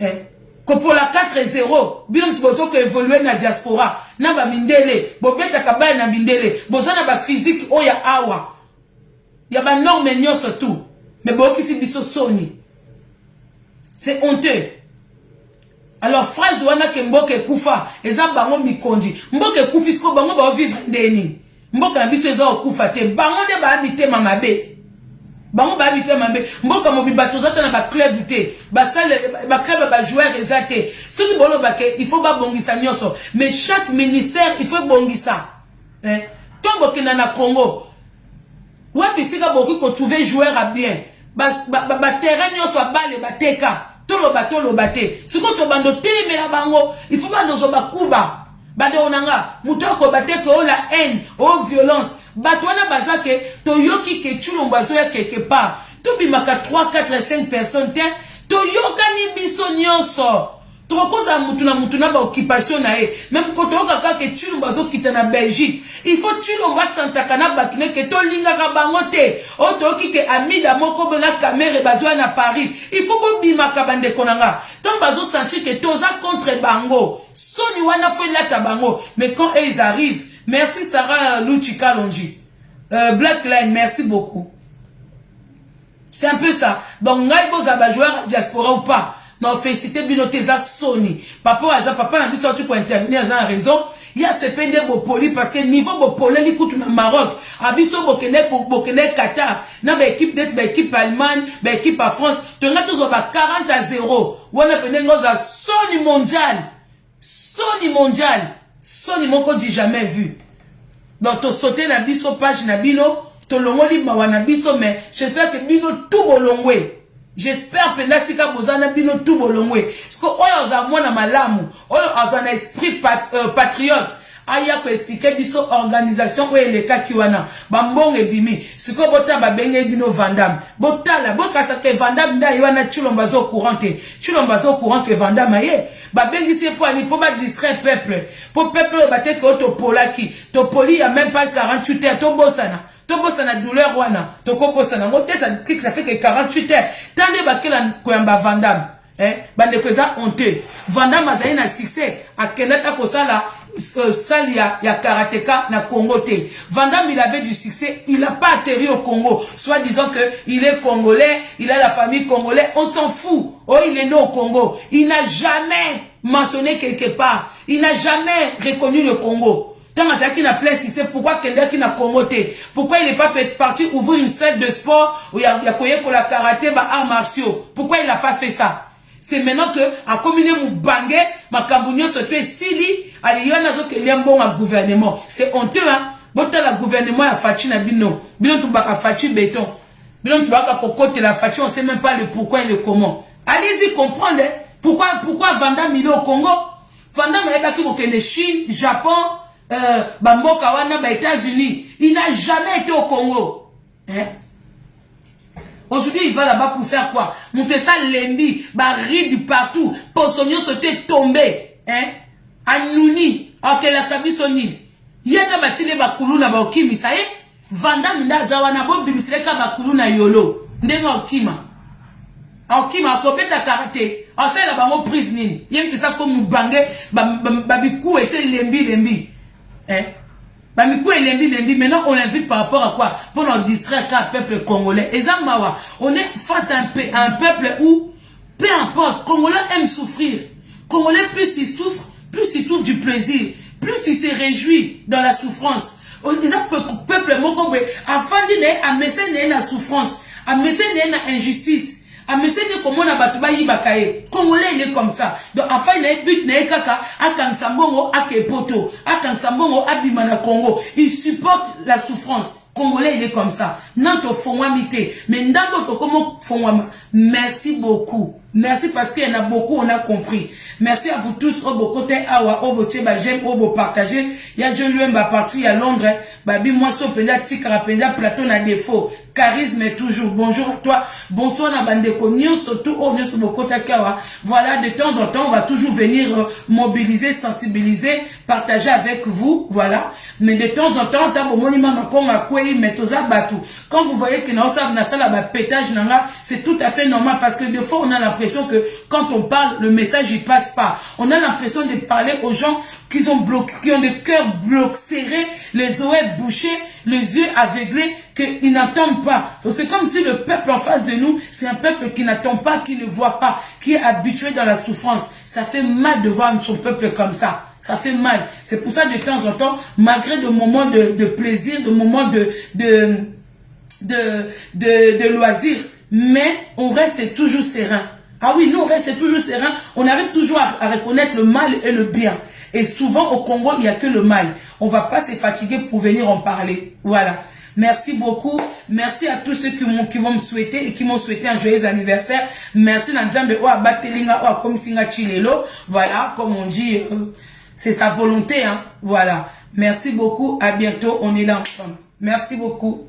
Hein? Ko pour la 4-0, bino tubozo ko évoluer na diaspora, na ba mindele, bobeta kabala na mindele, besoin na ba physique oya awa. Ya ba norme nyoso tout. Mais boki si biso soni. C'est honteux. Alors phrase wana ke mboke kufa eza bango mikonji mboke kufi siko bango ba vivre ndeni mboka na biso eza okufa te bango nde ba habiter mamabe bango ba habiter mamabe mboka mobimba tozata na ba club te ba salle ba club ba joueur eza te ce qui bolo ba ke il faut ba bongisa nyoso mais chaque ministère il faut bongisa hein tombo kena na Congo wapi sika boki ko trouver joueur à bien ba terrain nyoso bale ba teka tolo bate siko to bando teme la bango il faut bando zo bakuba bade onanga mutoko bate ko la haine o violence batwana bazake to yoki ke chulomba zo ya quelque part to bimaka 3 4 5 personnes te to yokani biso nyonso to koza mutu na ba occupation na e même ko to kaka ke chulomba zo kita na Belgique il faut chulomba santaka na batune ke to linga ka bango te o to ki ke amida moko na caméra bazwa na Paris il faut bo bimaka bande konanga tant bazo sentir que toza contre bango soni wana fo lata bango mais quand ils arrivent merci Sarah Luchika Longi Black Line merci beaucoup c'est un peu ça donc ngai boza ba joueur diaspora ou pas non félicité binoteza Sony papa na biso tu pour intervenir dans raison il y a ce pende bopoli parce que niveau bopoli ni kutu na Maroc abiso bokene Qatar na ba équipe net ba équipe Allemagne ba équipe à France to nga tous ba 40-0 wana pende ngoza Sony mondial Sony mondial. Sony moko dit jamais vu. Donc, tu sauté na biso page na bino, tu longoli mawa na biso, mais j'espère que bino tout bolongwe. J'espère que Nasika Bozana bino tout bolongwe. Parce que oyo za mwana malamu, oyo a un esprit patriote. Aya ko expliquer biso organisation ou les cas qui wana bambong e bimi siko bota ba benge bino Vandam botala bokasa ke Vandam nda yana chilomba zo courant que Vandam aye ba bengi se po ani po ba distraire peuple ba te ko to polaki to poli ya même pas 48 heures to bosana douleur wana to ko bosana ngote ça fait que 48 heures tande ba kela ko yamba Vandam bande ko za honte Vandam azali na succès akenata ko sala Salia ya karatéka na Congo te. Vandam il avait du succès, il n'a pas atterri au Congo. Soit disant que il est congolais, il a la famille congolaise, on s'en fout. Oh, il est né au Congo. Il n'a jamais mentionné quelque part. Il n'a jamais reconnu le Congo. Tant qu'il n'a plein succès, pourquoi quelqu'un qui n'a Congo te? Pourquoi il n'est pas parti ouvrir une salle de sport où il y a la karaté, arts martiaux? Pourquoi il n'a pas fait ça? C'est maintenant que, à communer mon bangé, ma cambouignon se fait sili, à l'iyana zo que liambon à gouvernement. C'est honteux, hein. Bota la gouvernement a fachi na bino. Bino tu baka fachi béton. Bino tu baka cocotte la fachi, on sait même pas le pourquoi et le comment. Allez-y comprendre, hein. Pourquoi Vandam il est au Congo? Vandam il est baki au Chine, Japon, Bamboka wana, États-Unis. Il n'a jamais été au Congo. Hein? Aujourd'hui, il va là-bas pour faire quoi? Monter ça lembi, ride partout, Possonio se t'est tombé, hein? Anouni, ok, la sabi sonil. Yata batile bakulu na baokimi, ça y est? Vandam nda zawana bo bimisileka bakulu na yolo. Ndenga okima. Okima, akopeta karate. En fait, la bango prise nini. Yem ça comme moubange, babikou et c'est lembi. Hein? Maintenant on l'invite par rapport à quoi? Pour nous distraire qu'un peuple congolais. Et Zamawa, on est face à un peuple où, peu importe, Congolais aime souffrir. Congolais, plus il souffre, plus il trouve du plaisir, plus il se réjouit dans la souffrance. On dit que le peuple mokongwe, afin de à mécène la souffrance, à mécène la injustice. A mécène comment na batuba yibakaye. Congolais il est comme ça. Donc enfin il est but ne kaka akansambongo akepoto, akansambongo abimana Congo. Il supporte la souffrance. Congolais il est comme ça. Nanto fongwamité. Mais ndambo to como fongwama. Merci beaucoup. Merci parce qu'il y en a beaucoup, on a compris. Merci à vous tous, Obo Kote Awa, Obo Tcheba, j'aime Obo partager. Ya John Luem, parti à Londres. Babi, moi, so penda, tikara penda, Platon à défaut. Charisme est toujours. Bonjour à toi. Bonsoir, na bandeko. Nyo, surtout, oh, nyo, Obo Kote Awa. Voilà, de temps en temps, on va toujours venir mobiliser, sensibiliser, partager avec vous. Voilà. Mais de temps en temps, tabo monument, makonga, kwei, metoza, batou. Quand vous voyez que na osab na sala, ba pétage, nanga, c'est tout à fait normal parce que des fois, on a l'impression que quand on parle, le message il passe pas. On a l'impression de parler aux gens qui ont bloqué, qui ont le cœur bloqué, serré, les oreilles bouchées, les yeux aveuglés, qu'ils n'entendent pas. C'est comme si le peuple en face de nous, c'est un peuple qui n'attend pas, qui ne voit pas, qui est habitué dans la souffrance. Ça fait mal de voir son peuple comme ça. Ça fait mal. C'est pour ça de temps en temps, malgré des moments de plaisir, des moments de loisirs, mais on reste toujours serein. Ah oui, nous on reste toujours serein, on arrive toujours à reconnaître le mal et le bien. Et souvent au Congo, il n'y a que le mal. On ne va pas se fatiguer pour venir en parler. Voilà. Merci beaucoup. Merci à tous ceux qui vont me souhaiter et qui m'ont souhaité un joyeux anniversaire. Merci Nandjambe Oa Batelinga Oa Komisinga Chilelo. Voilà, comme on dit, c'est sa volonté. Hein. Voilà. Merci beaucoup. À bientôt. On est là ensemble. Merci beaucoup.